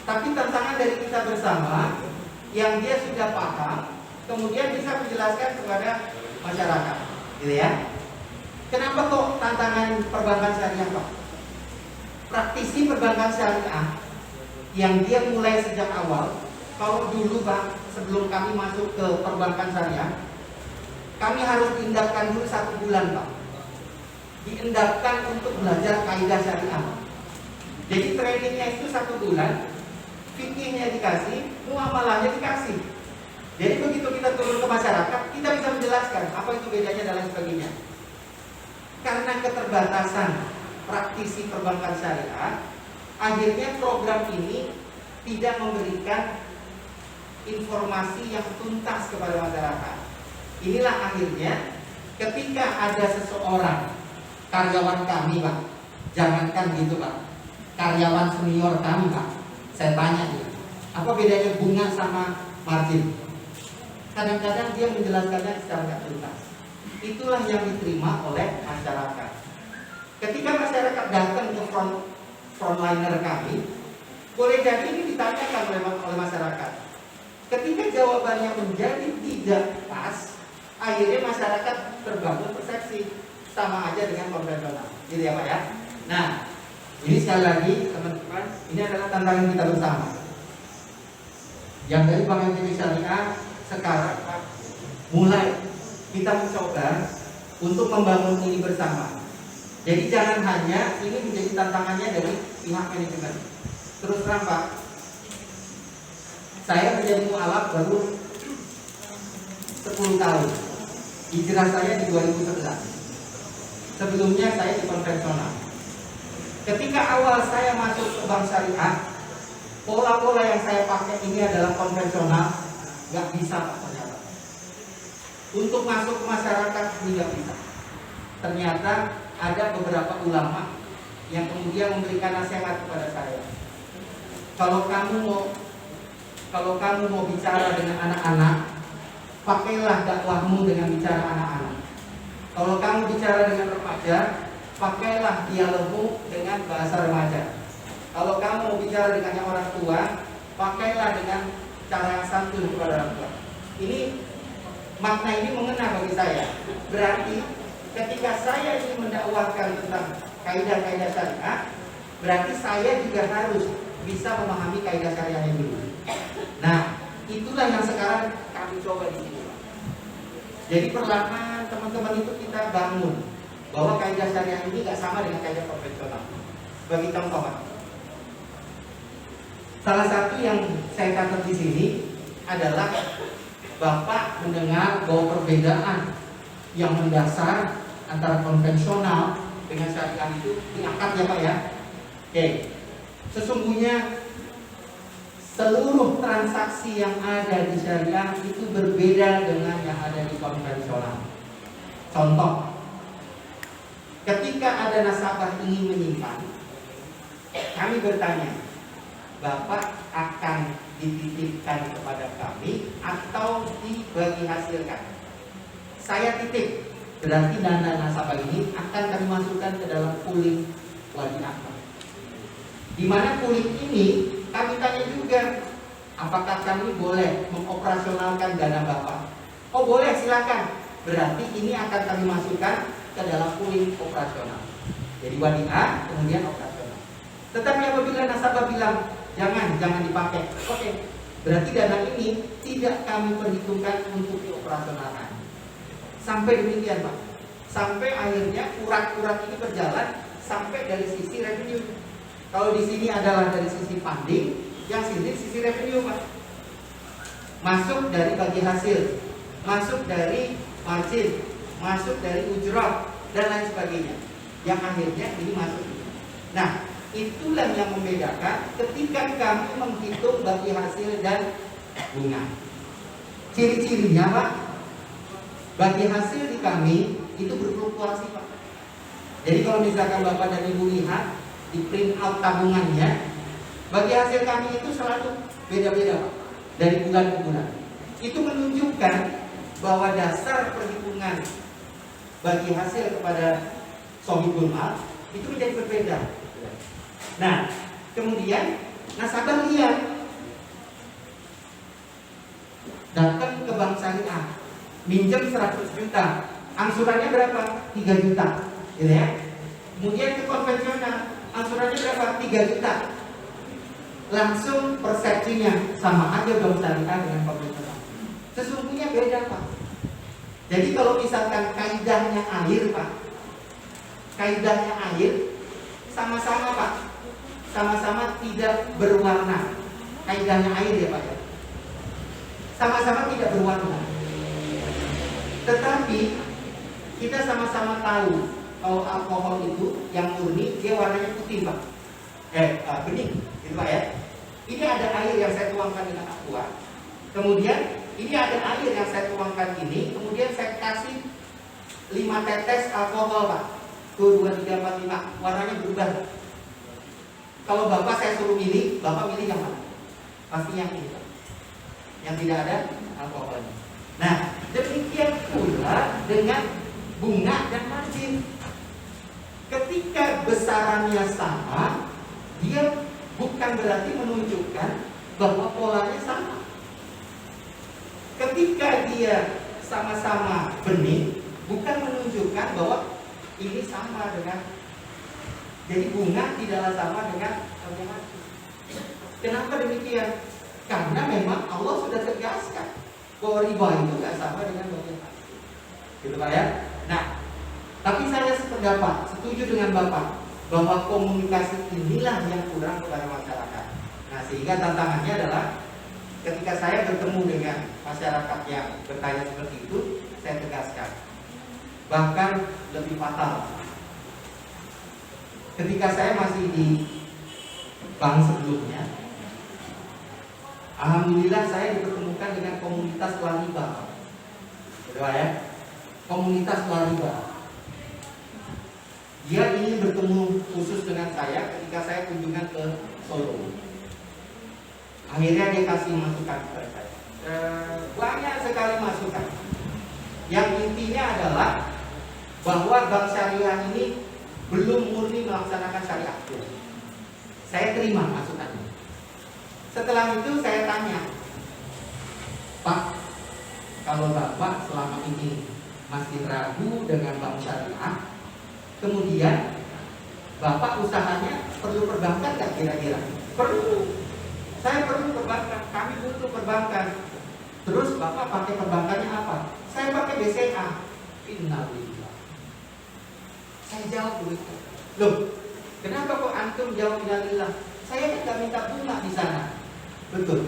tapi tantangan dari kita bersama yang dia sudah paham, kemudian bisa menjelaskan kepada masyarakat, gitu ya. Kenapa kok tantangan perbankan syariah Pak? Praktisi perbankan syariah yang dia mulai sejak awal, kalau dulu Pak, sebelum kami masuk ke perbankan syariah, kami harus diendapkan dulu 1 bulan Pak. Diendapkan untuk belajar kaidah syariah. Jadi trainingnya itu 1 bulan, fikihnya dikasih, muamalahnya dikasih. Jadi begitu kita turun ke masyarakat, kita bisa menjelaskan apa itu bedanya dan lain sebagainya. Karena keterbatasan praktisi perbankan syariah, akhirnya program ini tidak memberikan informasi yang tuntas kepada masyarakat. Inilah akhirnya ketika ada seseorang karyawan kami Pak, jangankan gitu Pak, karyawan senior kami Pak, saya tanya dia, apa bedanya bunga sama margin? Kadang-kadang dia menjelaskannya secara tidak tuntas. Itulah yang diterima oleh masyarakat. Ketika masyarakat datang ke frontliner kami, boleh jadi ini ditanyakan oleh masyarakat. Ketika jawabannya menjadi tidak pas, akhirnya masyarakat terbangun persepsi sama aja dengan konvensional, gitu ya Pak ya. Nah, ini sekali lagi teman-teman, ini adalah tantangan kita bersama. Yang dari Bank NTB Syariah sekarang Pak, mulai kita mencoba untuk membangun ini bersama. Jadi jangan hanya ini menjadi tantangannya dari pihak manajemen. Terus terang Pak, saya menjadi mu'alaf baru 10 tahun. Hijrah saya di 2011. Sebelumnya saya di konvensional. Ketika awal saya masuk ke bank syariah, pola-pola yang saya pakai ini adalah konvensional, nggak bisa Pak ternyata. Untuk masuk ke masyarakat ini nggak bisa. Ternyata ada beberapa ulama yang kemudian memberikan nasihat kepada saya. Kalau kamu mau bicara dengan anak-anak, pakailah dakwahmu dengan bicara anak-anak. Kalau kamu bicara dengan remaja, pakailah dialogmu dengan bahasa remaja. Kalau kamu mau bicara dengan orang tua, pakailah dengan cara yang santun kepada orang tua. Ini makna ini mengena bagi saya. Berarti ketika saya ingin mendakwahkan tentang kaidah-kaidah syariah, berarti saya juga harus bisa memahami kaidah syariahnya dulu. Nah, itulah yang sekarang kami coba di sini. Jadi perlahan teman-teman itu kita bangun bahwa kaidah syariah ini gak sama dengan kaidah konvensional. Bagi contoh, Pak, salah satu yang saya catat di sini adalah Bapak mendengar bahwa perbedaan yang mendasar antara konvensional dengan syariah itu diangkat ya Pak ya. Oke, sesungguhnya seluruh transaksi yang ada di syariah itu berbeda dengan yang ada di konvensional. Contoh, ketika ada nasabah ingin menyimpan, kami bertanya, Bapak akan dititipkan kepada kami atau dibagi hasilkan? Saya titip, berarti dana nasabah ini akan kami masukkan ke dalam pooling wadiah. Di mana pooling ini kami tanya juga, apakah kami boleh mengoperasionalkan dana Bapak? Oh boleh, silakan. Berarti ini akan kami masukkan ke dalam pooling operasional. Jadi wadiah, kemudian operasional. Tetapi apabila nasabah bilang, jangan dipakai. Oke, berarti dana ini tidak kami perhitungkan untuk dioperasionalkan. Sampai demikian Pak. Sampai akhirnya urat-urat ini berjalan sampai dari sisi revenue. Kalau di sini adalah dari sisi funding, yang sini sisi revenue Pak. Masuk dari bagi hasil, masuk dari margin, masuk dari ujrah dan lain sebagainya. Yang akhirnya ini masuk. Nah, itulah yang membedakan ketika kami menghitung bagi hasil dan bunga. Ciri-cirinya Pak, bagi hasil di kami itu berfluktuasi Pak. Jadi kalau misalkan Bapak dan Ibu lihat di print out tabungannya, bagi hasil kami itu selalu beda-beda Pak, dari bulan ke bulan. Itu menunjukkan bahwa dasar perhitungan bagi hasil kepada sohibul mal itu menjadi berbeda. Nah, kemudian nasabah lihat, datang ke bank syariah, minjem 100 juta, angsurannya berapa? 3 juta, gitu ya. Kemudian ke konvensional, angsurannya berapa? 3 juta. Langsung persepsinya sama aja bank syariah dengan konvensional. Sesungguhnya beda Pak. Jadi kalau misalkan kaidahnya air Pak, kaidahnya air sama-sama Pak, sama-sama tidak berwarna. Kaidahnya air ya Pak ya, sama-sama tidak berwarna. Tetapi kita sama-sama tahu kalau alkohol itu yang murni dia warnanya putih Pak, bening gitu Pak ya. Ini ada air yang saya tuangkan dengan aqua, kemudian ini ada air yang saya tuangkan ini, kemudian saya kasih 5 tetes alkohol Pak. 2, 3, 4, 5, warnanya berubah. Kalau Bapak saya suruh milih, Bapak milih yang mana? Pasti yang ini Pak, yang tidak ada alkoholnya. Nah, demikian pula dengan bunga dan margin. Ketika besarannya sama, dia bukan berarti menunjukkan bahwa polanya sama. ketika dia sama-sama benih, bukan menunjukkan bahwa ini sama dengan, jadi bunga tidaklah sama dengan harga mati. Kenapa demikian? Karena memang Allah sudah tegaskan bahwa riba itu nggak sama dengan harga mati. Gitu Pak ya. Nah, tapi saya sependapat, setuju dengan Bapak bahwa komunikasi inilah yang kurang kepada masyarakat. Nah, sehingga tantangannya adalah ketika saya bertemu dengan masyarakat yang bertanya seperti itu, saya tegaskan. Bahkan lebih fatal. Ketika saya masih di bank sebelumnya, alhamdulillah saya dipertemukan dengan komunitas lariba. Betul ya? Komunitas lariba. Dia ingin bertemu khusus dengan saya ketika saya kunjungan ke Solo. Akhirnya dia kasih masukan kepada saya. Banyak sekali masukan. Yang intinya adalah bahwa bank syariah ini belum murni melaksanakan syariah. Saya terima masukannya. Setelah itu saya tanya, Pak, kalau Bapak selama ini masih ragu dengan bank syariah, kemudian Bapak usahanya perlu perbankan nggak kira-kira? Perlu. Saya perlu perbankan, kami butuh perbankan. Terus Bapak pakai perbankannya apa? Saya pakai BCA. Innalillah. Saya jawab begitu. Loh, kenapa kok antum jawab innalillah? Saya kan nggak minta bunga di sana. Betul.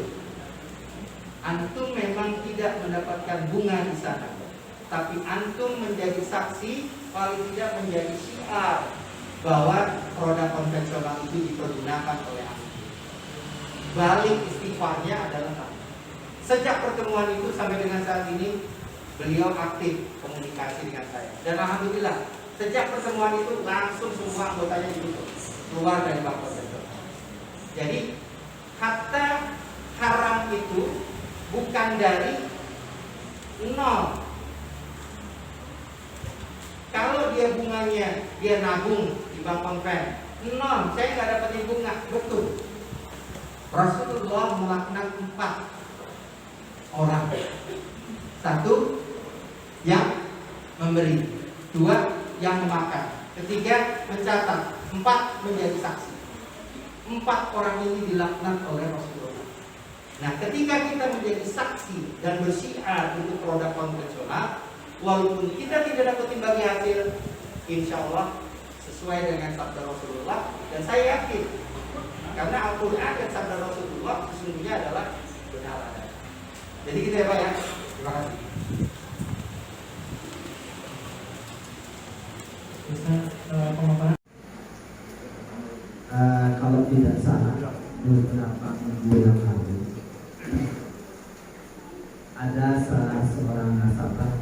Antum memang tidak mendapatkan bunga di sana, tapi antum menjadi saksi, paling tidak menjadi syiar bahwa produk konvensional itu dipergunakan oleh antum. Balik istighfarnya adalah kami. Sejak pertemuan itu sampai dengan saat ini, beliau aktif komunikasi dengan saya. Dan alhamdulillah, sejak pertemuan itu langsung semua anggotanya ditutup keluar dari bank konvensional. Jadi kata haram itu bukan dari nol. Kalau dia bunganya, dia nabung di bank konven, nol, saya nggak dapetin bunga, betul. Rasulullah melaknat 4 orang. 1 yang memberi, 2 yang memakan, 3 mencatat, 4 menjadi saksi. 4 orang ini dilaknat oleh Rasulullah. Nah, ketika kita menjadi saksi dan bersyiar untuk produk konvensional, walaupun kita tidak dapat bagi hasil, insya Allah sesuai dengan sabda Rasulullah. Dan saya yakin karena Al-Quran dan sabda Rasulullah sesungguhnya adalah benar adanya. Jadi gitu ya Pak ya. Terima kasih. Pemaparan. Kalau tidak salah, beberapa minggu yang lalu ada salah seorang nasabah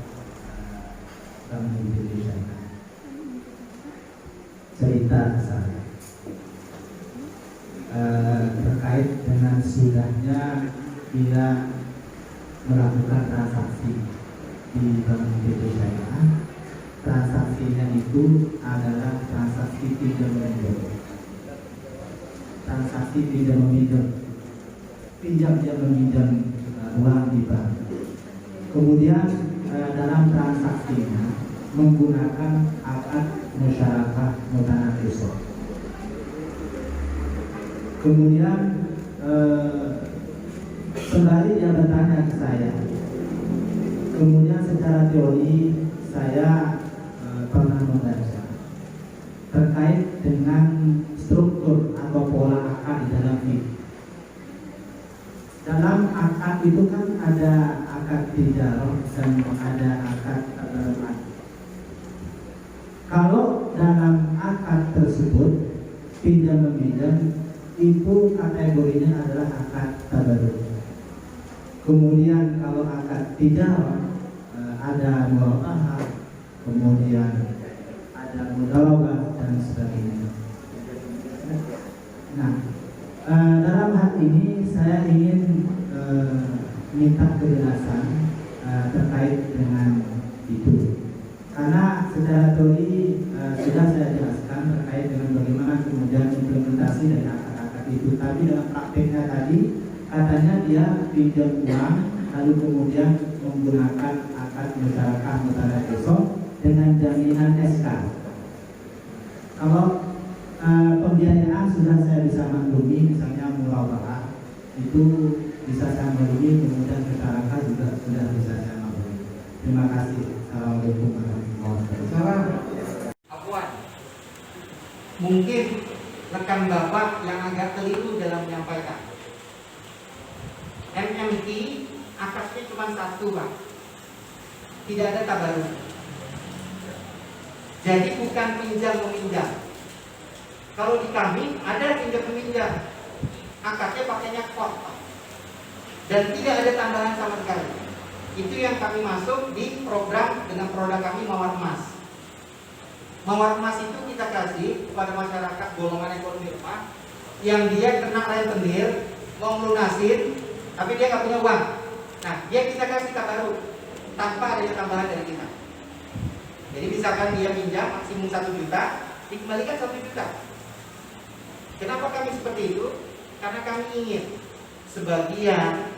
Bank Indonesia cerita ke saya terkait dengan sudahnya dia melakukan transaksi di Bank Indonesia. Transaksinya itu adalah transaksi pinjam meminjam. Transaksi pinjam meminjam, pinjam meminjam uang di bank. Kemudian dalam transaksinya menggunakan akad musyarakah mutanaqisah. Kemudian sembari dia bertanya ke saya, kemudian secara teori saya pernah membaca terkait dengan struktur atau pola akad di dalam fikih. Dalam akad itu kan ada akad tijarah dan ada akad tabarruat. Kalau dalam akad tersebut pinjam meminjam itu kategorinya adalah akad tabarruk. Kemudian kalau akad tijarah ada murabahah, kemudian ada mudharabah dan sebagainya. Nah, dalam hal ini saya ingin minta kejelasan terkait dengan itu. Karena secara teori sudah saya jelaskan terkait dengan bagaimana kemudian implementasi dari akad-akad itu. Tapi dalam prakteknya tadi katanya dia pinjam uang lalu kemudian menggunakan akad musyarakah mutada desa dengan jaminan SK. Kalau pembiayaan sudah saya bisa maklumi, misalnya murabahah itu bisa saya maklumi, kemudian musyarakah juga sudah bisa saya maklumi. Terima kasih. Assalamualaikum warahmatullahi wabarakatuh. Afwan, mungkin rekan Bapak yang agak keliru dalam menyampaikan. MMT akadnya cuma satu, Pak. Tidak ada tabaruk. Jadi bukan pinjam meminjam. Kalau di kami ada pinjam meminjam, akadnya pakainya kod, Pak. Dan tidak ada tambahan sama sekali. Itu yang kami masuk di program dengan produk kami Mawar Emas. Mawar Emas itu kita kasih kepada masyarakat golongan ekonomi lemah yang dia kena rentenir, mau melunasin, tapi dia nggak punya uang. Nah, dia kita kasih tabaruk tanpa adanya tambahan dari kita. Jadi misalkan dia pinjam maksimum 1 juta, dikembalikan 1 juta. Kenapa kami seperti itu? Karena kami ingin sebagian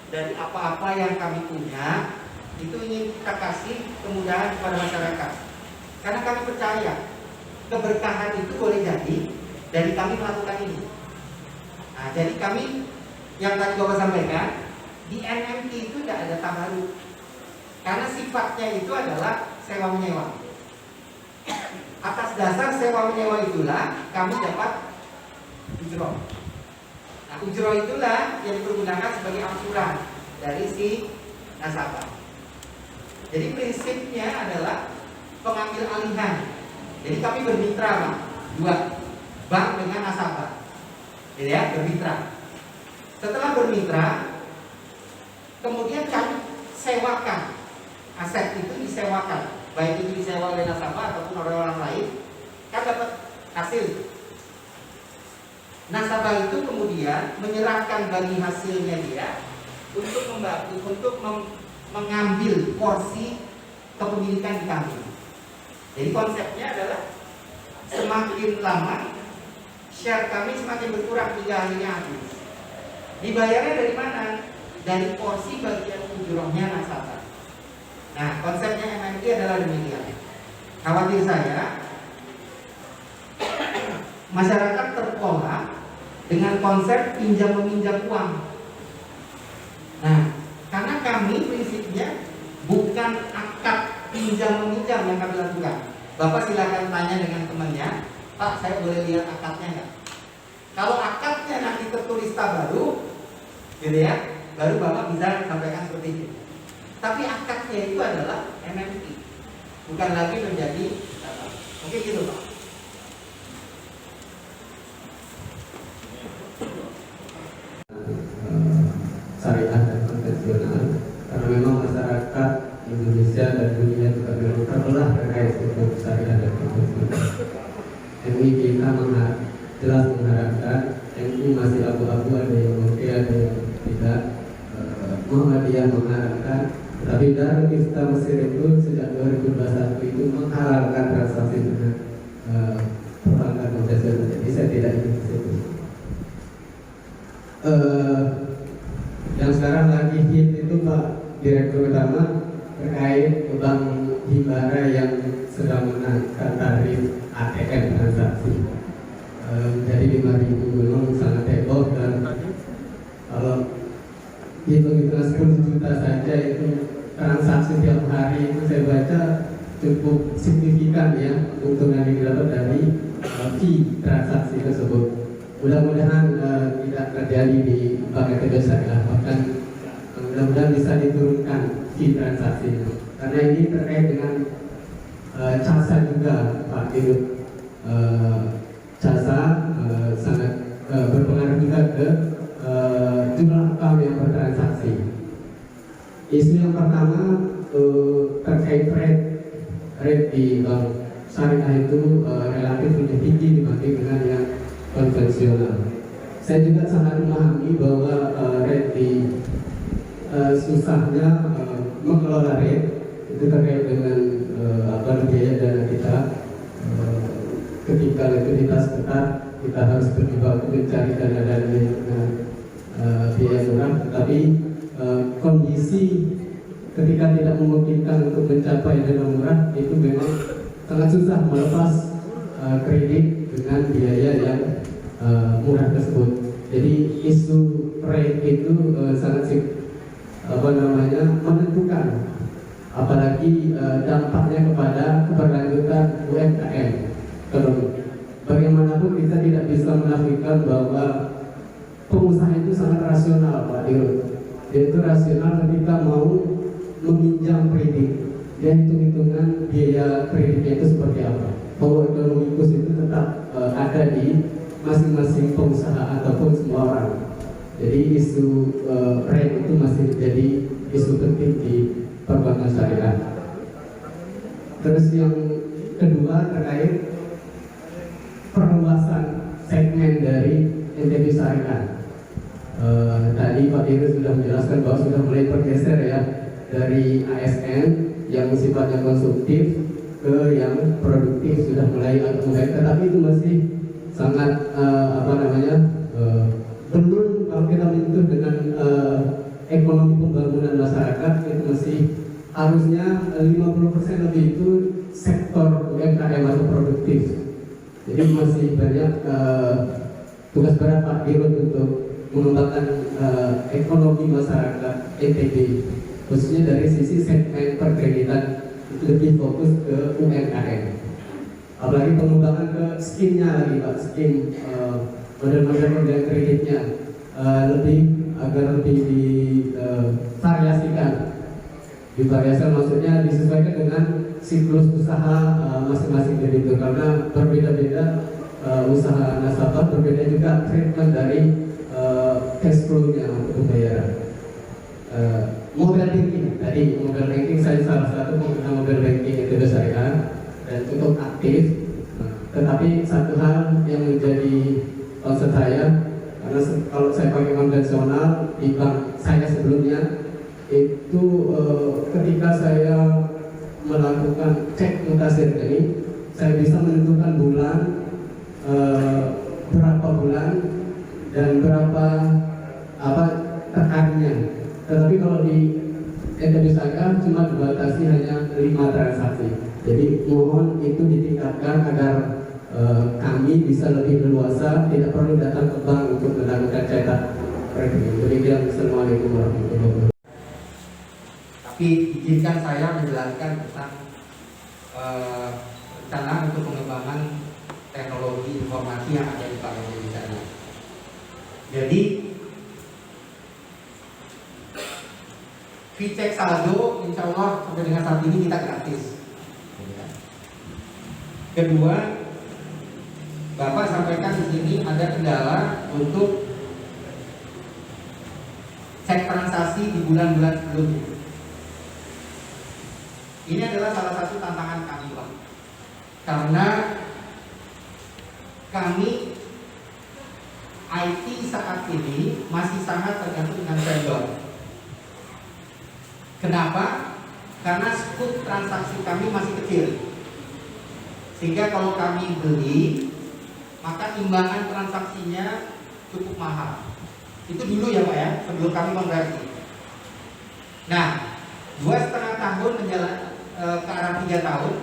dari apa-apa yang kami punya itu ingin kita kasih kemudahan kepada masyarakat. Karena kami percaya keberkahan itu boleh jadi dari kami melakukan ini. Nah, jadi kami yang tadi Bapak sampaikan di NMT itu tidak ada tabaruk. Karena sifatnya itu adalah sewa menyewa. Atas dasar sewa menyewa itulah kami dapat ujroh. Nah, ujroh itulah yang dipergunakan sebagai angsuran dari si nasabah. Jadi prinsipnya adalah pengambil alihan. Jadi kami bermitra, Pak. 2, bank dengan nasabah. Jadi ya, bermitra. Setelah bermitra, kemudian kami sewakan. Aset itu disewakan, baik itu disewa oleh nasabah ataupun oleh orang lain, kan dapat hasil. Nasabah itu kemudian menyerahkan bagi hasilnya dia untuk membantu, untuk mengambil porsi kepemilikan di kami. Jadi konsepnya adalah semakin lama share kami semakin berkurang hingga akhirnya habis. Dibayarnya dari mana? Dari porsi bagian ujrohnya nasabah. Nah, konsepnya MMT adalah demikian. Khawatir saya masyarakat terpola dengan konsep pinjam meminjam uang. Nah, karena kami prinsipnya bukan akad pinjam meminjam yang kami lakukan. Bapak silakan tanya dengan temannya, Pak, saya boleh lihat akadnya nggak? Kalau akadnya nanti tertulis tabaruk, gitu ya, baru Bapak bisa sampaikan seperti itu. Tapi akadnya itu adalah MMT, bukan lagi menjadi tabaruk. Mungkin gitu, Pak. Syariah dan konvensional, karena memang masyarakat Indonesia dan dunia juga memang terbelah terkait hukum syariah dan konvensional. MUI kita jelas mengharapkan, MUI masih abu-abu, ada yang oke, ada yang tidak. Muhammadiyah mengharapkan, tapi Darul Ifta Mesir itu sejak 2021 itu menghalalkan transaksi dengan perbankan konvensional. Jadi saya tidak ingin ke situ. Yang sekarang lagi hit itu Pak Direktur Utama terkait bank Himbara yang sedang menaikkan tarif ATM transaksi jadi 5.000 memang sangat heboh, dan kalau hitung-hitung 10 juta saja itu transaksi tiap hari itu saya baca cukup signifikan ya keuntungan yang didapat dari fee transaksi tersebut. Mudah-mudahan tidak terjadi di bank ETB Syariah, bahkan mudah-mudahan bisa diturunkan fee transaksi, karena ini terkait dengan jasa juga Pak Dirut. Jasa sangat berpengaruh juga ke jumlah account yang bertransaksi. Isu yang pertama terkait rate di bank syariah itu relatif lebih tinggi dibanding dengan yang konvensional. Saya juga sangat memahami bahwa rate di susahnya mengelola rate itu terkait dengan biaya dana kita. Ketika likuiditas ketat, kita harus berjuang untuk mencari dana-dana dengan biaya murah. Tetapi kondisi ketika tidak memungkinkan untuk mencapai dana murah, itu memang sangat susah melepas kredit dengan biaya yang murah tersebut. Jadi isu rate itu sangat menentukan, apalagi dampaknya kepada keberlanjutan UMKM. Bagaimanapun kita tidak bisa menafikan bahwa pengusaha itu sangat rasional, Pak Dirut. Dia itu rasional ketika mau meminjam kredit. Dia hitung-hitungan biaya kreditnya itu seperti apa. Bahwa ekonomikus itu tetap ada di masing-masing pengusaha ataupun semua orang. Jadi isu rate itu masih menjadi isu penting di perbankan syariah. Terus yang kedua terkait perluasan segmen dari NTB syariah. Tadi Pak Dirut sudah menjelaskan bahwa sudah mulai bergeser ya dari ASN yang sifatnya konsumtif ke yang produktif, sudah mulai agak membaik, tetapi itu masih sangat belum, kalau kita menyentuh dengan ekonomi pembangunan masyarakat, itu masih harusnya 50% lebih itu sektor UMKM atau produktif. Jadi masih banyak tugas berat Pak Dirut untuk mengembangkan ekonomi masyarakat NTB, khususnya dari sisi segmen perkreditan lebih fokus ke UMKM. Apalagi pengembangan ke skimnya lagi Pak, skim model-model pemberian kreditnya agar lebih divariasikan. Divariasikan maksudnya disesuaikan dengan siklus usaha masing-masing kreditur, karena berbeda-beda usaha nasabah, berbeda juga treatment dari cash flow-nya untuk pembayaran. Mobile banking, tadi mobile banking saya salah satu pengguna mobile banking NTB syariah dan cukup aktif. Tetapi satu hal yang menjadi concern saya, karena kalau saya pakai konvensional di bank saya sebelumnya itu ketika saya melakukan cek mutasi rekening, saya bisa menentukan bulan, berapa bulan dan berapa tekannya. Tetapi kalau di NTB syariah cuma dibatasi hanya 5 transaksi. Jadi mohon itu ditingkatkan agar kami bisa lebih leluasa, tidak perlu datang ke bank untuk melakukan cetak rekening. Demikian, Assalamualaikum warahmatullahi wabarakatuh. Tapi izinkan saya menjelaskan tentang rencana untuk pengembangan teknologi informasi yang ada di Bank Indonesia. Jadi fee check saldo insya Allah sampai dengan saat ini kita gratis. Kedua, Bapak sampaikan di sini ada kendala untuk cek transaksi di bulan-bulan sebelumnya. Ini adalah salah satu tantangan kami, Pak. Karena kami IT saat ini masih sangat tergantung dengan vendor. Kenapa? Karena skop transaksi kami masih kecil. Sehingga kalau kami beli, maka imbangan transaksinya cukup mahal. Itu dulu ya Pak ya, sebelum kami konversi. Nah, 2,5 tahun menjalan ke arah 3 tahun,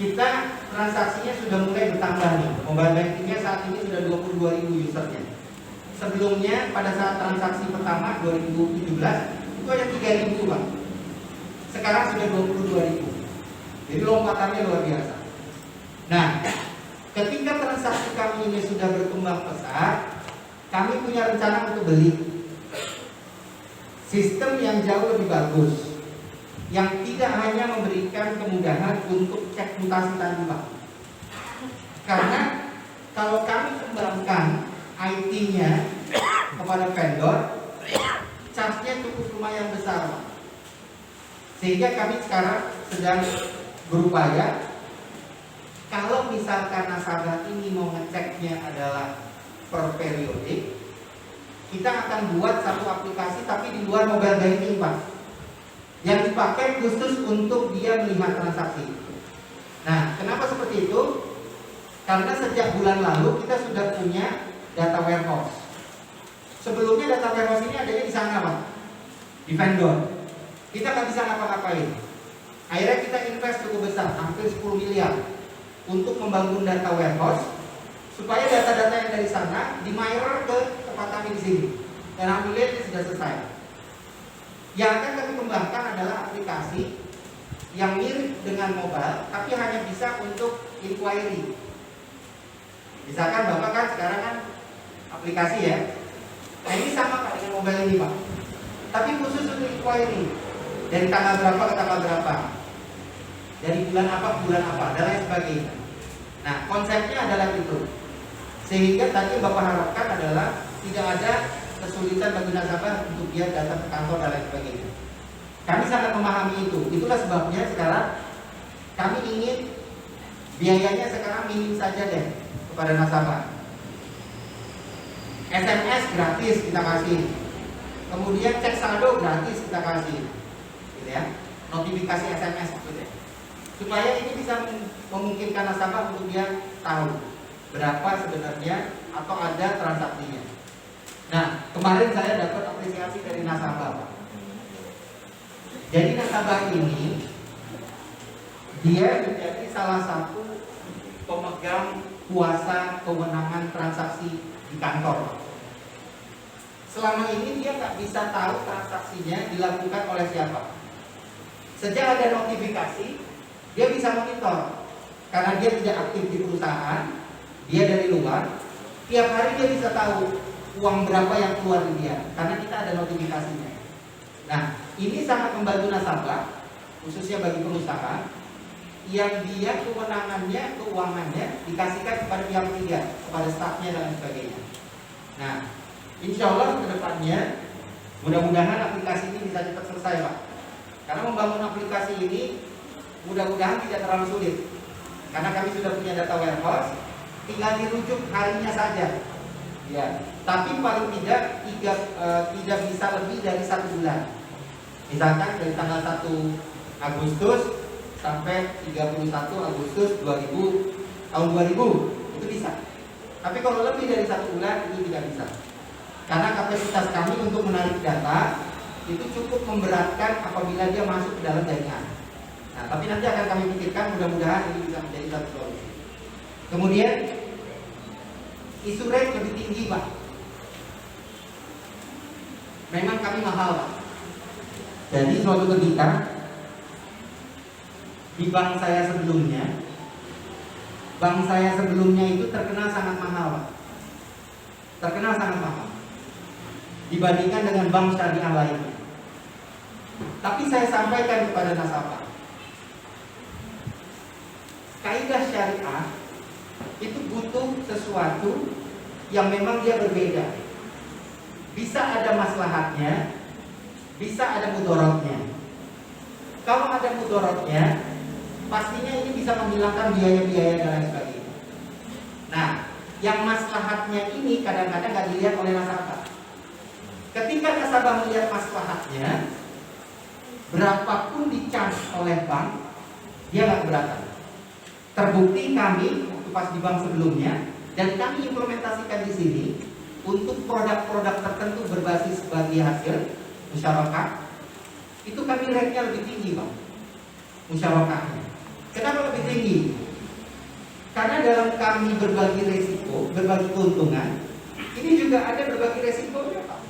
kita transaksinya sudah mulai bertambah nih. Mobile bankingnya saat ini sudah 22.000 usernya. Sebelumnya pada saat transaksi pertama 2017 itu hanya 3.000 Pak. Sekarang sudah 22.000. Jadi lompatannya luar biasa. Nah, ketika transaksi kami ini sudah berkembang pesat, kami punya rencana untuk beli sistem yang jauh lebih bagus, yang tidak hanya memberikan kemudahan untuk cek mutasi tadi Pak. Karena kalau kami kembangkan IT-nya kepada vendor, charge-nya cukup lumayan besar Pak. Sehingga kami sekarang sedang berupaya, kalau misalkan nasabah ini mau ngeceknya adalah per periodik, kita akan buat satu aplikasi tapi di luar mobile banking Pak, yang dipakai khusus untuk dia melihat transaksi. Nah, kenapa seperti itu? Karena sejak bulan lalu kita sudah punya data warehouse. Sebelumnya data warehouse ini adanya di sana Pak, di vendor. kita nggak bisa ngapa-ngapain. Akhirnya kita invest cukup besar, hampir 10 miliar untuk membangun data warehouse supaya data-data yang dari sana di-mirror ke tempat kami di sini. Dan alhamdulillah ini sudah selesai. Yang akan kami kembangkan adalah aplikasi yang mirip dengan mobile, tapi hanya bisa untuk inquiry. Misalkan Bapak kan sekarang kan aplikasi ya. Nah ini sama Pak dengan mobile ini Pak. Tapi khusus untuk inquiry. Dari tanggal berapa ke tanggal berapa. Dari bulan apa ke bulan apa, dan lain sebagainya. Nah konsepnya adalah itu. Sehingga tadi yang Bapak harapkan adalah tidak ada kesulitan bagi nasabah untuk dia datang ke kantor dan lain sebagainya. Kami sangat memahami itu. Itulah sebabnya sekarang kami ingin biayanya sekarang minim saja deh kepada nasabah. SMS gratis kita kasih. Kemudian cek saldo gratis kita kasih. Gitu ya. Notifikasi SMS maksudnya. Supaya ini bisa memungkinkan nasabah untuk dia tahu berapa sebenarnya atau ada transaksinya. Nah, kemarin saya dapat apresiasi dari nasabah, Pak. Jadi nasabah ini dia menjadi salah satu pemegang kuasa kewenangan transaksi di kantor. Selama ini dia nggak bisa tahu transaksinya dilakukan oleh siapa. Sejak ada notifikasi, dia bisa monitor. Karena dia tidak aktif di perusahaan, dia dari luar. Tiap hari dia bisa tahu uang berapa yang keluar di dia, karena kita ada notifikasinya. Nah, ini sangat membantu nasabah, khususnya bagi perusahaan yang dia kewenangannya, keuangannya dikasihkan kepada pihak ketiga, kepada stafnya dan sebagainya. Nah, insya Allah kedepannya mudah-mudahan aplikasi ini bisa cepat selesai, Pak. Karena membangun aplikasi ini mudah-mudahan tidak terlalu sulit. Karena kami sudah punya data warehouse, tinggal dirujuk harinya saja. Ya, tapi paling tidak tidak bisa lebih dari 1 bulan. Misalkan dari tanggal 1 Agustus sampai 31 Agustus tahun 2000 itu bisa. Tapi kalau lebih dari 1 bulan itu tidak bisa. Karena kapasitas kami untuk menarik data itu cukup memberatkan apabila dia masuk ke dalam jaringan. Nah, tapi nanti akan kami pikirkan, mudah-mudahan ini bisa menjadi satu solusi. Kemudian isu rate lebih tinggi, Pak. Memang kami mahal, Pak. Jadi suatu ketika di bank saya sebelumnya itu terkenal sangat mahal, Pak. Terkenal sangat mahal dibandingkan dengan bank syariah lainnya. Tapi saya sampaikan kepada nasabah, kaidah syariah itu butuh sesuatu yang memang dia berbeda. Bisa ada maslahatnya, bisa ada mudorotnya. Kalau ada mudorotnya, pastinya ini bisa menghilangkan biaya-biaya dan lain sebagainya. Nah, yang maslahatnya ini kadang-kadang nggak dilihat oleh nasabah. Ketika nasabah melihat maslahatnya, berapapun dicas oleh bank, dia nggak keberatan. Terbukti kami waktu pas di bank sebelumnya, dan kami implementasikan di sini untuk produk-produk tertentu berbasis bagi hasil musyarakah, itu kami rate-nya lebih tinggi, Bang. Musyarakahnya. Kenapa lebih tinggi? Karena dalam kami berbagi resiko, berbagi keuntungan, ini juga ada berbagi resikonya, Pak.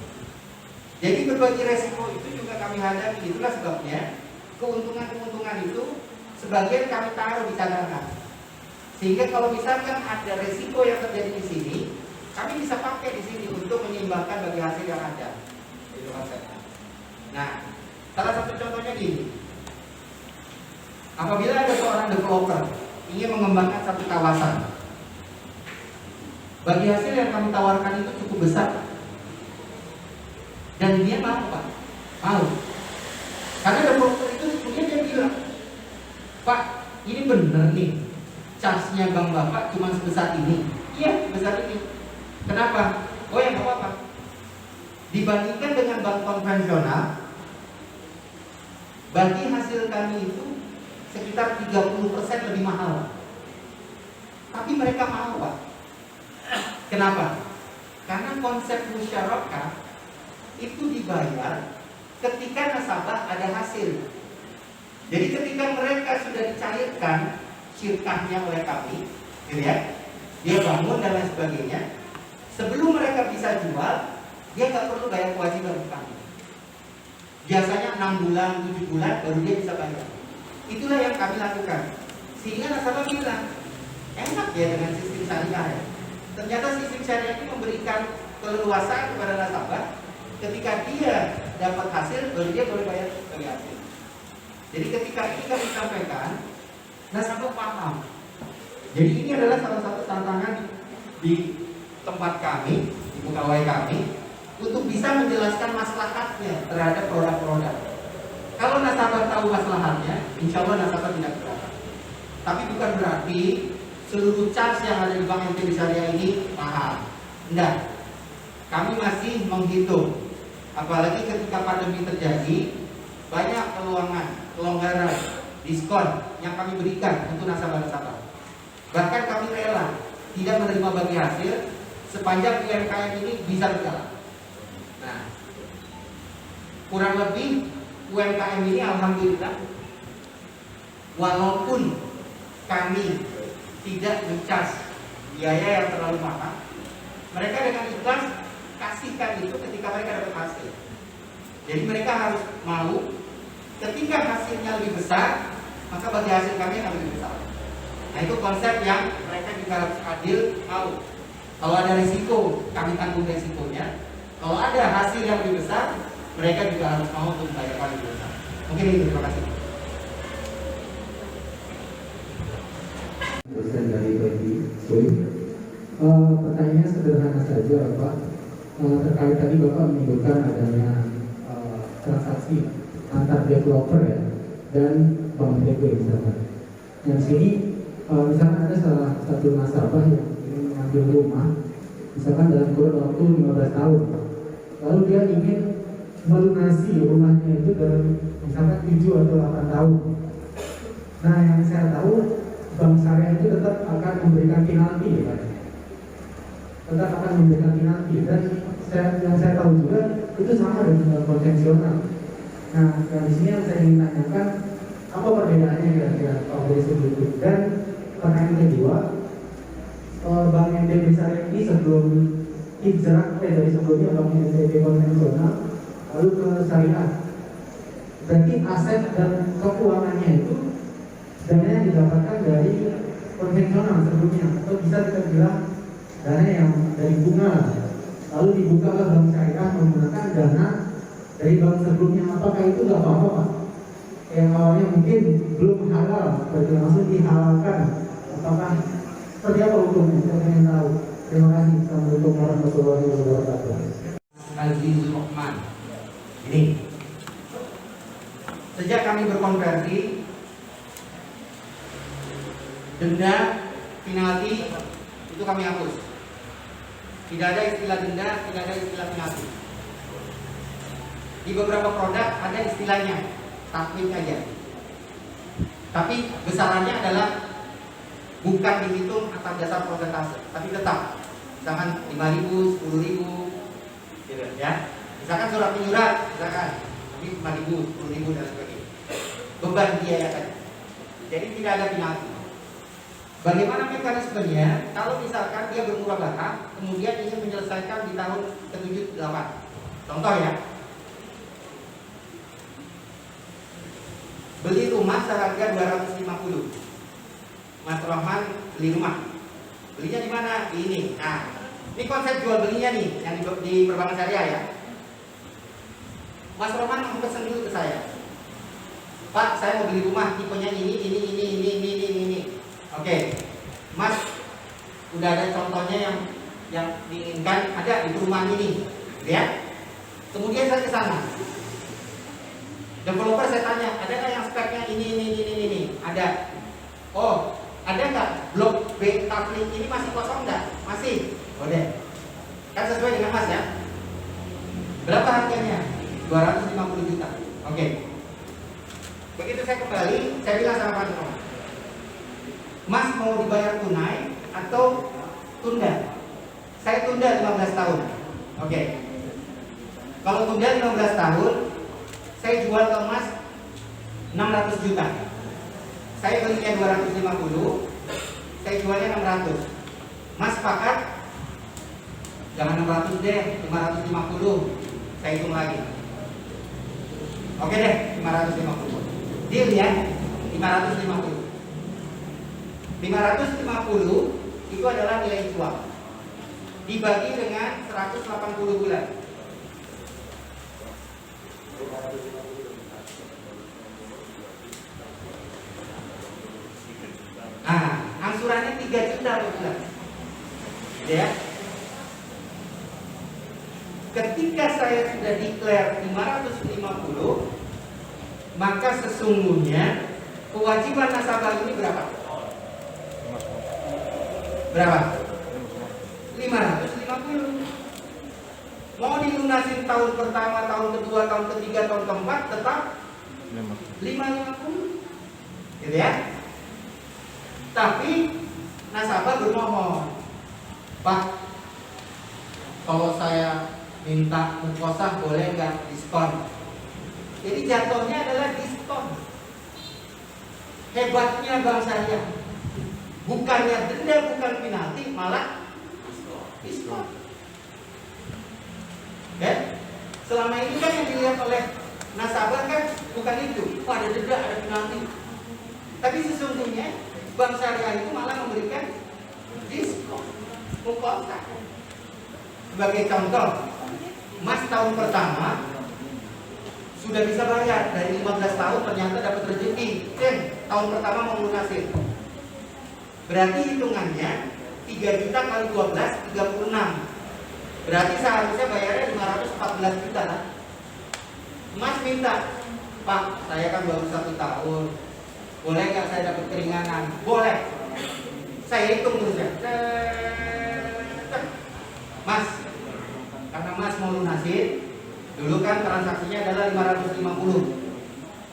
Jadi berbagi resiko itu juga kami hadapi. Itulah sebabnya keuntungan-keuntungan itu sebagian kami taruh di cadangan. Sehingga kalau misalkan ada resiko yang terjadi di sini, kami bisa pakai di sini untuk menyeimbangkan bagi hasil yang ada. Itu konsepnya. Nah, salah satu contohnya gini. Apabila ada seorang developer ingin mengembangkan satu kawasan, bagi hasil yang kami tawarkan itu cukup besar, dan dia mau, Pak, mau. Karena developer itu kemudian dia bilang, Pak, ini bener nih, charge-nya bank Bapak cuma sebesar ini. Iya, sebesar ini. Kenapa? Oh ya, nggak apa-apa. Dibandingkan dengan bank konvensional, bagi hasil kami itu sekitar 30% lebih mahal. Tapi mereka mau, Pak. Kenapa? Karena konsep musyarakah itu dibayar ketika nasabah ada hasil. Jadi ketika mereka sudah dicairkan syirkahnya oleh kami, gitu ya, dia bangun dan lain sebagainya, sebelum mereka bisa jual, dia nggak perlu bayar kewajiban ke kami. Biasanya 6 bulan, 7 bulan baru dia bisa bayar. Itulah yang kami lakukan. Sehingga nasabah bilang, enak ya dengan sistem syariah ya. Ternyata sistem syariah ini memberikan keleluasaan kepada nasabah. Ketika dia dapat hasil, baru dia boleh bayar sebagai hasil. Jadi ketika ini kami sampaikan, nasabah paham. Jadi ini adalah salah satu tantangan di tempat kami, di pegawai kami, untuk bisa menjelaskan maslahatnya terhadap produk-produk. Kalau nasabah tahu maslahatnya, insya Allah nasabah tidak keberatan. Tapi bukan berarti seluruh charge yang ada di Bank NTB Syariah ini mahal. Enggak. Kami masih menghitung. Apalagi ketika pandemi terjadi, banyak peluangan, kelonggaran, diskon yang kami berikan untuk nasabah-nasabah. Bahkan kami rela tidak menerima bagi hasil sepanjang UMKM ini bisa berjalan. Nah, kurang lebih UMKM ini alhamdulillah, walaupun kami tidak mencas biaya yang terlalu mahal, mereka dengan ikhlas kasihkan itu ketika mereka dapat hasil. Jadi mereka harus mau ketika hasilnya lebih besar, maka bagi hasil kami akan lebih besar. Nah itu konsep yang mereka juga harus adil mau. Kalau ada risiko, kami tanggung risikonya. Kalau ada hasil yang lebih besar, mereka juga harus mau untuk membayar lebih besar. Mungkin itu, terima kasih. Dosen dari PBI. Pertanyaannya sederhana saja, Pak. Terkait tadi Bapak menyebutkan adanya transaksi antar developer ya dan Bank NTB misalkan. Yang sini misalkan ada salah satu nasabah yang ingin mengambil rumah, misalkan dalam kurun waktu 15 tahun, lalu dia ingin melunasi rumahnya itu dalam misalkan 7 atau 8 tahun. Nah yang saya tahu Bank Syariah itu tetap akan memberikan penalti ya Pak. Tetap akan memberikan penalti dan yang saya tahu juga itu sama dengan konvensional. Nah, di sini yang saya ingin tanyakan apa perbedaannya kira-kira kalau dari segi itu. Dan pertanyaan kedua, Bank NTB Syariah ini sebelum hijrah dari sebelumnya Bank NTB konvensional lalu ke Syariah, berarti aset dan keuangannya itu dana yang didapatkan dari konvensional sebelumnya, atau bisa kita bilang dana yang dari bunga lalu dibuka ke Bank Syariah menggunakan dana dari bank sebelumnya. Apakah itu nggak apa-apa Pak? Yang awalnya mungkin belum halal, berarti langsung dihalalkan. Apakah seperti apa hukumnya? Saya ingin tahu. Terima kasih. Assalamualaikum warahmatullahi wabarakatuh. Azizul Rahman. Ini sejak kami berkonversi, denda, penalti itu kami hapus. Tidak ada istilah denda, tidak ada istilah penalti. Di beberapa produk ada istilahnya, takwid aja. Tapi besarannya adalah bukan dihitung atas dasar persentase, tapi tetap. Misalkan 5.000, 10.000, gitu ya. Misalkan surat menyurat, misalkan 5.000, 10.000 dan sebagainya. Beban biaya tadi. Jadi tidak ada penalti. Bagaimana mekanismenya? Kalau misalkan dia bermurabahah, kemudian ingin menyelesaikan di tahun ke-7, 8. Contoh ya, beli rumah seharga 250. Mas Rahman beli rumah. Belinya di mana? Di ini. Nah, ini konsep jual belinya nih yang di Perbankan Syariah ya. Mas Rahman pesan dulu ke saya. Pak, saya mau beli rumah tipenya ini. Oke, Mas, udah ada contohnya yang diinginkan ada di perumahan ini, ya. Kemudian saya ke sana. Developer saya tanya, ada nggak yang speknya ini? Ada. Oh, ada nggak blok B Taflik ini masih kosong nggak? Masih. Boleh. Kan sesuai dengan Mas ya. Berapa harganya? 250 juta. Oke. Begitu saya kembali, saya bilang sama Pak Nino, Mas mau dibayar tunai atau tunda? Saya tunda 15 tahun. Oke. Kalau tunda 15 tahun, saya jual ke Mas 600 juta. Saya belinya 250, saya jualnya 600. Mas sepakat? Jangan 600 deh, 550. Saya hitung lagi. Oke deh, 550. Deal ya, 550. 550 itu adalah nilai jual. Dibagi dengan 180 bulan. Nah, angsurannya 3 juta per bulan. Ya. Ketika saya sudah declare 550, maka sesungguhnya kewajiban nasabah ini berapa? Berapa? 550. Mau dilunasin tahun pertama, tahun kedua, tahun ketiga, tahun keempat, tetap 550. Gitu ya. Tapi nasabah bermohon, Pak, kalau saya minta mukosa boleh nggak diskon? Jadi jatuhnya adalah diskon. Hebatnya Bank Syariah, bukannya denda, bukan penalti, malah diskon. Ya? Selama ini kan yang dilihat oleh nasabah kan bukan itu, oh, ada denda, ada penalti. Tapi sesungguhnya Bank Syariah itu malah memberikan diskon mukosa. Sebagai contoh, Mas tahun pertama sudah bisa bayar, dari 15 tahun ternyata dapat rezeki, tahun pertama mau lunasin. Berarti hitungannya 3 juta kali 12, 36. Berarti seharusnya bayarnya 514 juta lah. Mas minta, Pak, saya kan baru 1 tahun, boleh nggak saya dapat keringanan? Boleh. Saya hitung terus ya. Mas, karena Mas mau lunasin, dulu kan transaksinya adalah 550.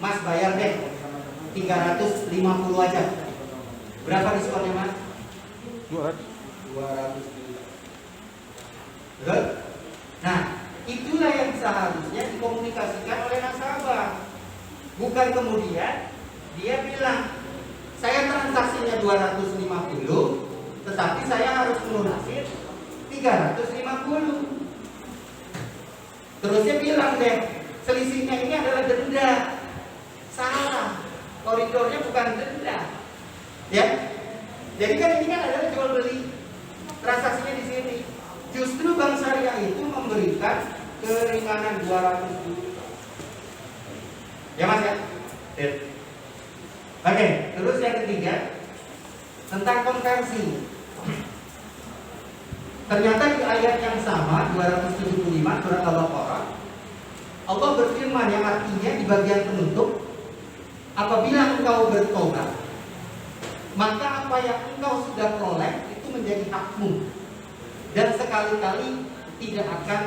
Mas bayar deh 350 aja. Berapa diskonnya Mas? 200 juta. Betul? Nah, itulah yang seharusnya dikomunikasikan oleh nasabah. Bukan kemudian dia bilang, saya transaksinya 250, tetapi saya harus melunasi 350. Terusnya bilang deh, selisihnya ini adalah denda. Salah, koridornya bukan denda. Ya, jadi kan ini kan adalah jual beli, transaksinya di sini. Justru Bank Syariah itu memberikan keringanan 200 juta. Ya Mas ya? Oke, terus yang ketiga tentang konversi. Ternyata di ayat yang sama 275 surat Al-Baqarah, Allah berfirman yang artinya di bagian penutup, apabila engkau bertobat, maka apa yang engkau sudah peroleh itu menjadi hakmu dan sekali-kali tidak akan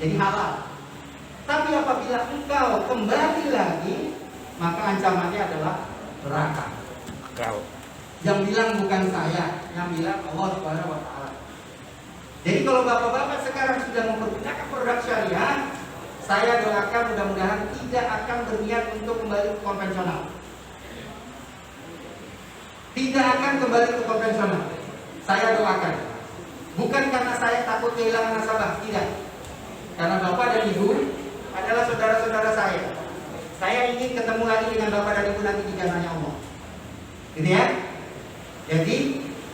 jadi halal. Tapi apabila engkau kembali lagi, maka ancamannya adalah neraka. Yang bilang bukan saya, yang bilang Allah Subhanahu wa Ta'ala. Jadi kalau bapak-bapak sekarang sudah mempergunakan produk syariah, saya doakan mudah-mudahan tidak akan berniat untuk kembali ke konvensional. Tidak akan kembali ke konvensional. Saya doakan. Bukan karena saya takut kehilangan nasabah, tidak. Karena bapak dan ibu adalah saudara-saudara saya. Saya ingin ketemu lagi dengan bapak dan ibu nanti di jannahnya Allah. Gitu ya. Jadi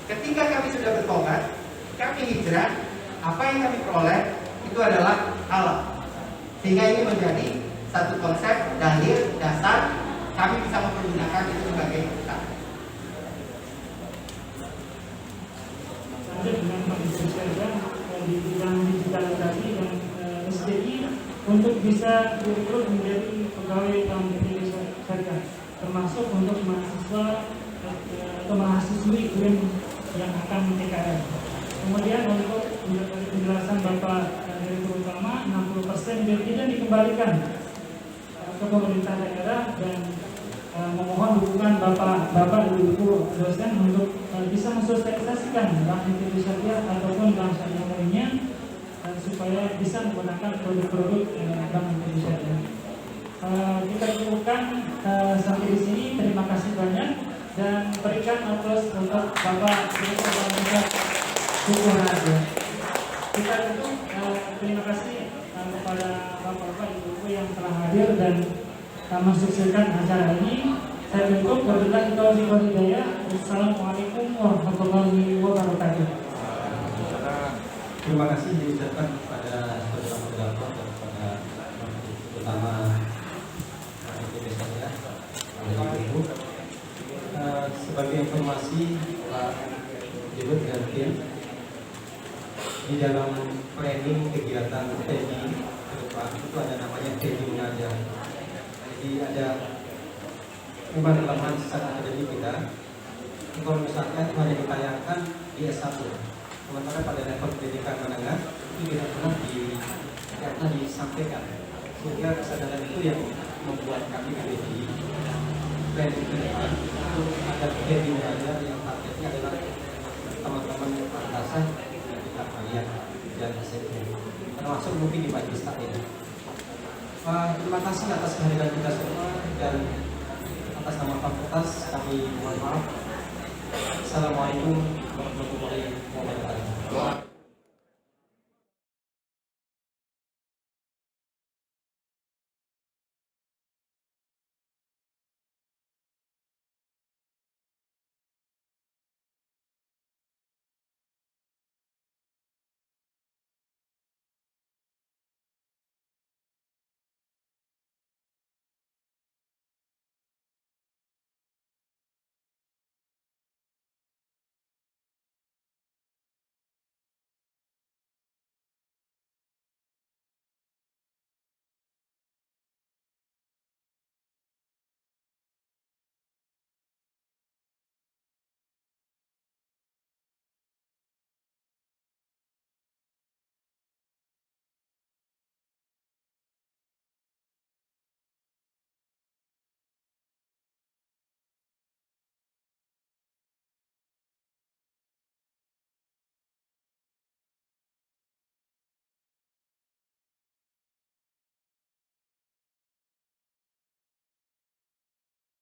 ketika kami sudah bertobat, kami hijrah, apa yang kami peroleh itu adalah halal. Sehingga ini menjadi satu konsep dalil dasar kami bisa mempergunakan itu sebagai hutang. Lanjut dengan Pak Syariah di bidang digitalisasi dan SDI untuk bisa direkrut menjadi pegawai bank syariah, termasuk untuk mahasiswa atau mahasiswi UIN yang akan TKR. Kemudian untuk penjelasan Bapak Direktur Utama, 60% biar tidak dikembalikan ke pemerintah daerah dan memohon dukungan Bapak dan Ibu dosen untuk bisa mensosialisasikan Bank Indonesia Syariah ataupun bank syariah lainnya supaya bisa menggunakan produk-produk Bank Indonesia Syariah. kita cukupkan sampai di sini. Terima kasih banyak dan berikan aplaus untuk Bapak Direktur Suku Raja. Kita tutup. Terima kasih kepada Bapak-Bapak, Ibu-Ibu yang telah hadir dan mensukseskan acara ini. Saya tutup. Wabillahi taufiq wal hidayah. Wassalamualaikum warahmatullahi wabarakatuh. Terima kasih diucapkan kepada saudara moderator dan kepada terutama DPP saya, Ibu. Sebagai informasi Pak Dirut dan tim, di dalam planning kegiatan TEDI ke depan itu ada namanya TEDI Mengajar. Jadi ada pembangunan secara akademik kita. Kalau misalkan hanya ditayangkan di S1, sementara pada level pendidikan menengah itu tidak pernah disampaikan. Sehingga kesadaran itu yang membuat kami di planning ke depan itu ada TEDI Mengajar yang targetnya adalah teman-teman madrasah kalian dan SMP, termasuk mungkin di Majlis Taklim. Terima kasih atas kehadiran kita semua dan atas nama fakultas kami mohon maaf. Assalamualaikum warahmatullahi wabarakatuh.